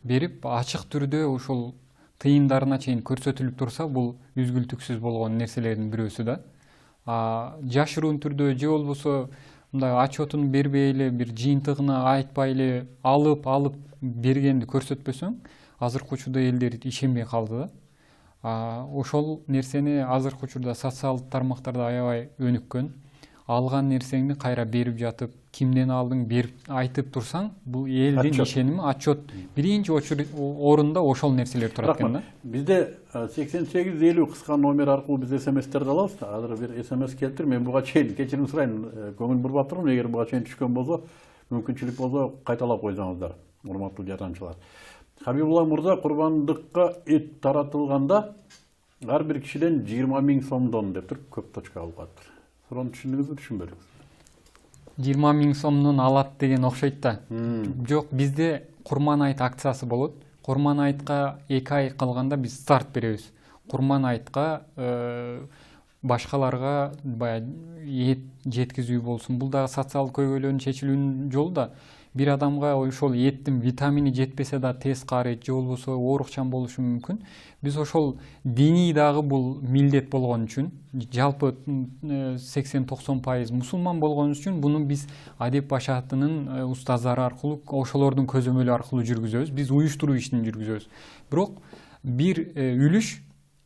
берип, ачык түрдө ошол тыйындарына чейин көрсөтүлүп турса, бул үзгүлтүксүз болгон нерселердин бирөөсү да. Жашыруун түрдө же болбосо мындай отчетун бербей эле, бир жыйынтыгына айтпай эле алып бергенди көрсөтпөсөң, азыркы учурда элдер ишенбей калды да. Ошол нерсени азыркы учурда социалдык тармактарда аябай өнүккөн. Алган нерсеңди кайра берип жатып, кимден алдың берип айтып турсаң, бул элдин ишеними, отчет биринчи орунда ошол нерселер турат экен да. Бизде 8850 кыска номер аркылуу биз СМСтерди алабыз да. Азыр бир СМС келиптир. Мен буга чейин кечирим сурайын, көңүл буруп атырмын. Эгер буга чейин түшкөн болсо, мүмкүнчүлүк болсо кайталап койсоңуздар, урматтуу жардамчылар. Хабибулла мырза курбандыкка эт таратылганда ар бир кишиден 20 000 сомдон деп туруп көп точка алып атыр. Соны түшүндүңүзбү, түшүнбөдүңүз? 20 000 сомдон алат деген окшойт да. Жок, бизде Курман айт акциясы болот. Курман айтка 2 ай калганда биз старт беребиз. Курман айтка башкаларга баягы эт жеткизүү болсун. Бул дагы социалдык көйгөйлөрдүн чечилүүнүн жолу да. Бир адамга ошол эттин витамини жетпесе да тез карыйт, же болбосо оорукчан болушу мүмкүн. Биз ошол диний дагы бул милдет болгон үчүн, жалпы 80-90% мусулман болгон үчүн буну биз адеп башаатынын устаздары аркылуу, ошолордун көзөмөлү аркылуу жүргүзөбүз. Биз уюштуруу ишин жүргүзөбүз. Бирок бир үлүш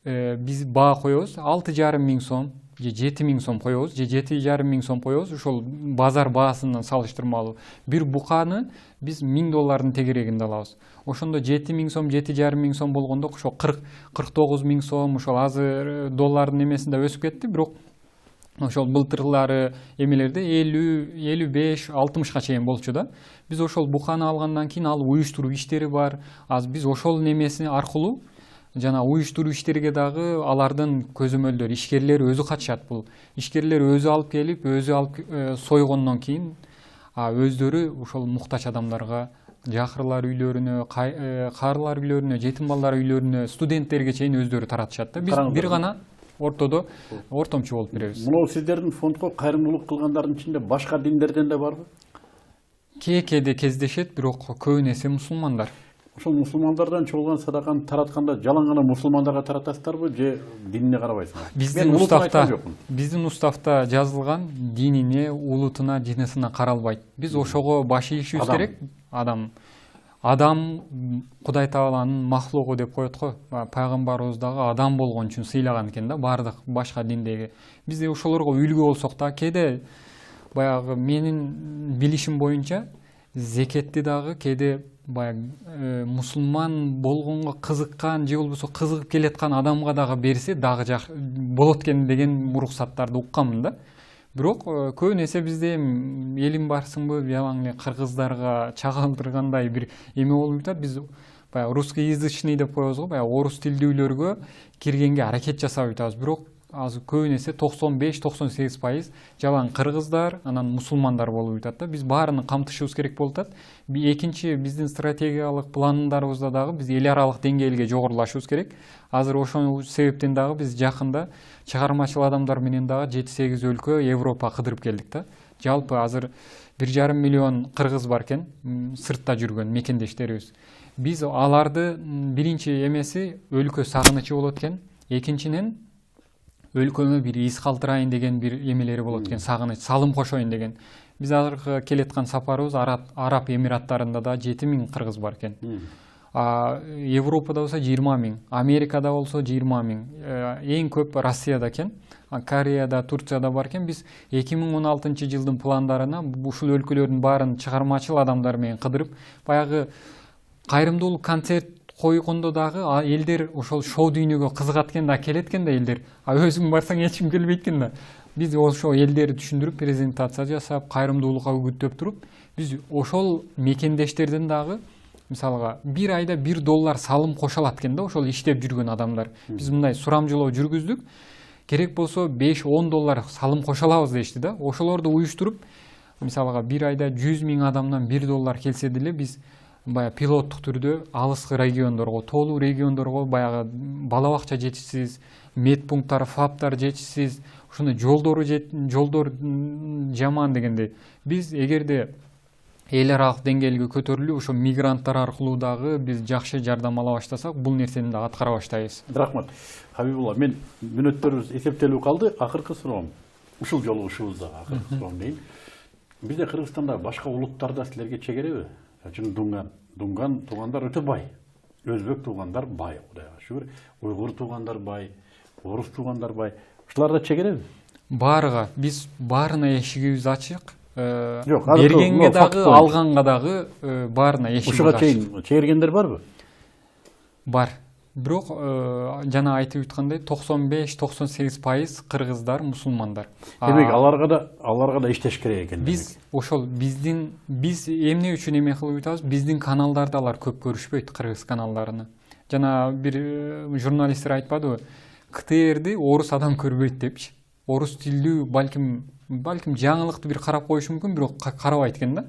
биз баа коебуз, 6,5 сом же 7 000 сом коебуз, же 7,5 000 сом коебуз. Ошол базар баасынан салыштырмалуу. Бир буканы биз $1000 тегерегинде алабыз. Ошондо 7 000 сом, 7,5 000 сом болгондо ошол 49 000 сом, ошол азыр доллардын эмесинде өсүп кетти. Бирок ошол былтырлары эмелерде 50, 55, 60ка чейин болчу да. Биз ошол буканы алгандан кийин ал уюштуруу иштери бар. Биз ошол немеси аркылуу жана уюштуруу иштерге дагы алардын көзөмөлдөр, ишкерлер өзү катышат. Бул ишкерлер өзү алып келип, өзү алып сойгондон кийин өздөрү ошол муктач адамдарга, жакырлар үйлөрүнө, каарылар үйлөрүнө, жетим балдар үйлөрүнө, студенттерге чейин өздөрү таратышат да. Биз бир гана ортодо ортомчу болуп беребиз. Мына сиздердин фондко кайрымдуулук кылгандардын ичинде башка диндерден да барбы? Кээде кездешет, бирок көбүн эсе мусулмандар. Ошол мусулмандардан чогулган садаканы таратканда жалаң гана мусулмандарга таратасыздарбы же динине карабайсыңар? Биздин уставта жазылган динине, улутуна, жинесине каралбайт. Биз ошого баш ийишибиз керек. Адам Кудай Тааланын махлугу деп коет го. Пайгамбарыбыз дагы адам болгон үчүн сыйлаган экен да, бардык башка диндеги. Биз ошолорго үлгү болсок да, кээде баягы менин билишим боюнча зекетти дагы кээде баягы мусулман болгонго кызыккан же болбосо кызыгып келаткан адамга дагы берсе дагы болот экен деген уруксаттарды укканмын да. Бирок көбүн эсе бизде элим барсыңбы, жалаң эле кыргыздарга чагылдыргандай бир эме болуп жатат. Биз баягы русскоязычный деп коебуз го, баягы орус тилдүүлөргө киргенге аракет жасап жатабыз. Бирок азыр көбүн эсе 95-98% жалаң кыргыздар, анан мусулмандар болуп жатат да. Биз баарын камтышыбыз керек болуп атат. Экинчи биздин стратегиялык пландарыбызда дагы биз эл аралык деңгээлге жогорулашыбыз керек. Азыр ошол себептен дагы биз жакында чыгармачыл адамдар менен дагы 7-8 өлкө Европа кыдырып келдик да. Жалпы азыр 1,5 миллион кыргыз бар экен, сыртта жүргөн мекендештерибиз. Биз аларды биринчи эмеси өлкө сагынычы болот экен. Экинчиден өлкөмө бир из калтырайын деген бир эмелери болот экен, сагыныч, салым кошоюн деген. Биз азыркы келеткан сапарыбыз Араб Эмираттарында да 7 000 кыргыз бар экен. Европада болсо 20 000, Америкада болсо 20 000, эң көп Россияда экен. Кореяда, Турцияда бар экен. Биз 2016 жылдын пландарына ушул өлкөлөрдүн баарын чыгармачыл адамдар менен кыдырып, баягы кайрымдуулук концерт койгондо дагы элдер ошол шоу дүйнөгө кызыгат экен да, келет экен да элдер. Өзүң барсаң эч ким келбейт экен да. Биз ошол элдерди түшүндүрүп, презентация жасап, кайрымдуулукка үгүттөп туруп, биз ошол мекендештерден дагы мисалга бир айда $1 салым кошо алат экен да, ошол иштеп жүргөн адамдар. Биз мындай сурамжылоо жүргүздүк. Керек болсо $5-10 салым кошо алабыз дешти да. Ошолорду уюштуруп, мисалга бир айда 100 000 адамдан $1 келсе деле биз баягы пилоттук түрдө алыскы региондорго, тоолуу региондорго, баягы бала бакча жетишсиз, медпункттар, фаптар жетишсиз, ушундай жолдор жаман дегенде биз эгерде эл аралык деңгээлге көтөрүлүп, ошо мигранттар аркылуу дагы биз жакшы жардам ала баштасак, бул нерсени дагы аткара баштайбыз. Рахмат. Хабибулла, мен мүнөттөрүбүз эсептелип калды. Акыркы суроом. Ушул жолу ушубузда акыркы суроом дейин. Бизде Кыргызстанда башка улуттарда силерге чегереби? Чын дунган туугандар өтө бай. Өзбек туугандар бай, Кудайга шүгүр. Уйгур туугандар бай, орус туугандар бай. Ушуларда чегереби? Баарыга биз баарына эшигибиз ачык. Жок, бергенге дагы, алганга дагы баарына эшигибиз ачык. Ушуга чейин чегергендер барбы? Бар. Бирок жана айтып өткөндөй 95-98% кыргыздар, мусулмандар. Демек аларга да иштеш керек экен. Биз ошол биз эмне үчүн эме кылып атабыз? Биздин каналдарда алар көп көрүшпөйт, кыргыз каналдарыны. Жана бир журналисттер айтпадыбы? КТРди орус адам көрбөйт депчи. Орус тилдүү балким жаңылыктуу бир карап коюшу мүмкүн, бирок карабайт экен да.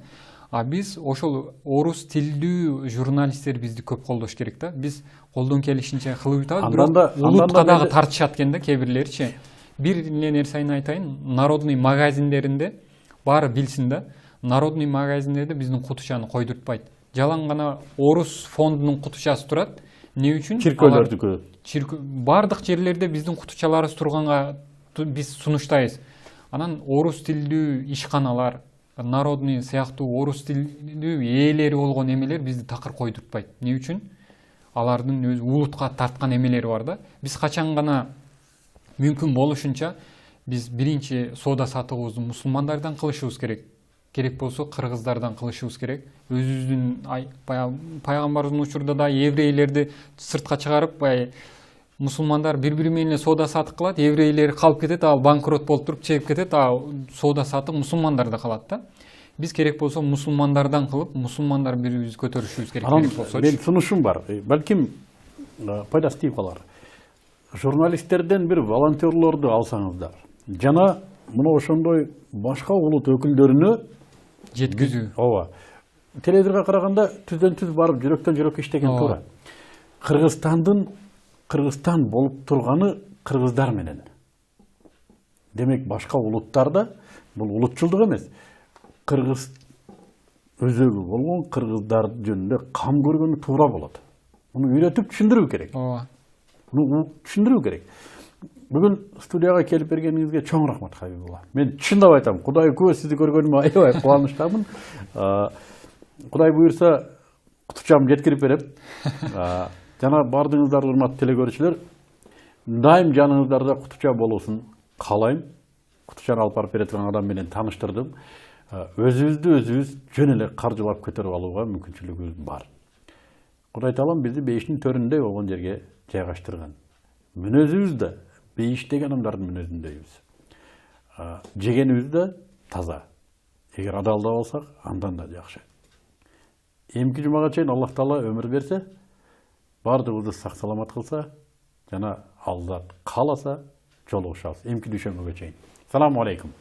Биз ошол орус тилдүү журналисттер бизди көп колдош керек да. Биз колдон келишинче кылып атабыз, бирок улутка дагы тартышат экен да кээ-бирлеричи. Бир эле нерсени айтайын, народный магазиндеринде баары билсин да. Народный магазиндерде биздин кутучаны койдуртпайт. Жалаң гана орус фондунун кутучасы турат. Не үчүн? Чиркөөлөрдүкү. Бардык жерлерде биздин кутучаларыбыз турганга биз сунуштайбыз. Анан орус тилдүү ишканалар, народный сыяктуу орус тилдүү ээлери болгон эмелер бизди такыр койдуртпайт. Не үчүн? Алардын өз улутка тарткан эмелери бар да. Биз качан гана мүмкүн болушунча биз биринчи соода сатыгыбызды мусулмандардан кылышыбыз керек. Керек болсо кыргыздардан кылышыбыз керек. Өзүбүздүн пайгамбарыбыздын учурда да еврейлерди сыртка чыгарып, мусулмандар бири-бири менен соода сатык кылат, еврейлер калып кетет, ал банкрот болуп туруп чегип кетет, соода сатык мусулмандарда калат да. Биз керек болсо мусулмандардан кылып, мусулмандар бирибизди көтөрүшүбүз керек. Мен сунушум бар. Балким пайдасы тийип калар. Журналисттерден бир волонтерлорду алсаңыздар. Жана мына ошондой башка улут өкүлдөрүнө жеткизүү. Ооба. Телевизорго караганда түздөн түз барып жүрөктөн жүрөккө иштеген туура. Кыргызстан болуп турганы кыргыздар менен. Демек башка улуттарда бул улутчулдук эмес. Кыргыз өзөгү болгон кыргыздар жөнүндө кам көргөнү туура болот. Муну үйрөтүп түшүндүрүү керек. Ооба. Муну түшүндүрүү керек. Бүгүн студияга келип бергениңизге чоң рахмат, Хабибулла. Мен чындап айтам, Кудай күбө сизди көргөнүмө аябай кубанычтамын. Кудай буйрса кутучам жеткирип берем. Жана бардыңыздар урматтуу телекөрүүчүлөр, дайым жаныңыздарда кутуча болуусун каалайм. Кутучаны алып барып бере турган адам менен тааныштырдым. Өзүбүз жөн эле каржылап көтөрүп алууга мүмкүнчүлүгүбүз бар. Кудай таалам бизди бейиштин төрүндөй болгон жерге жайгаштырган. Мүнөзүбүз да бейиштеги адамдардын мүнөзүндөйбүз. Жегенибиз да таза. Эгер адалда болсак, андан да жакшы. Эмки жумага чейин Аллах Таала өмүр берсе, бардыгыбызды сак саламат кылса, жана Алла кааласа жолугушабыз. Эмки дүйшөмбөгө чейин. Саламу алейкум.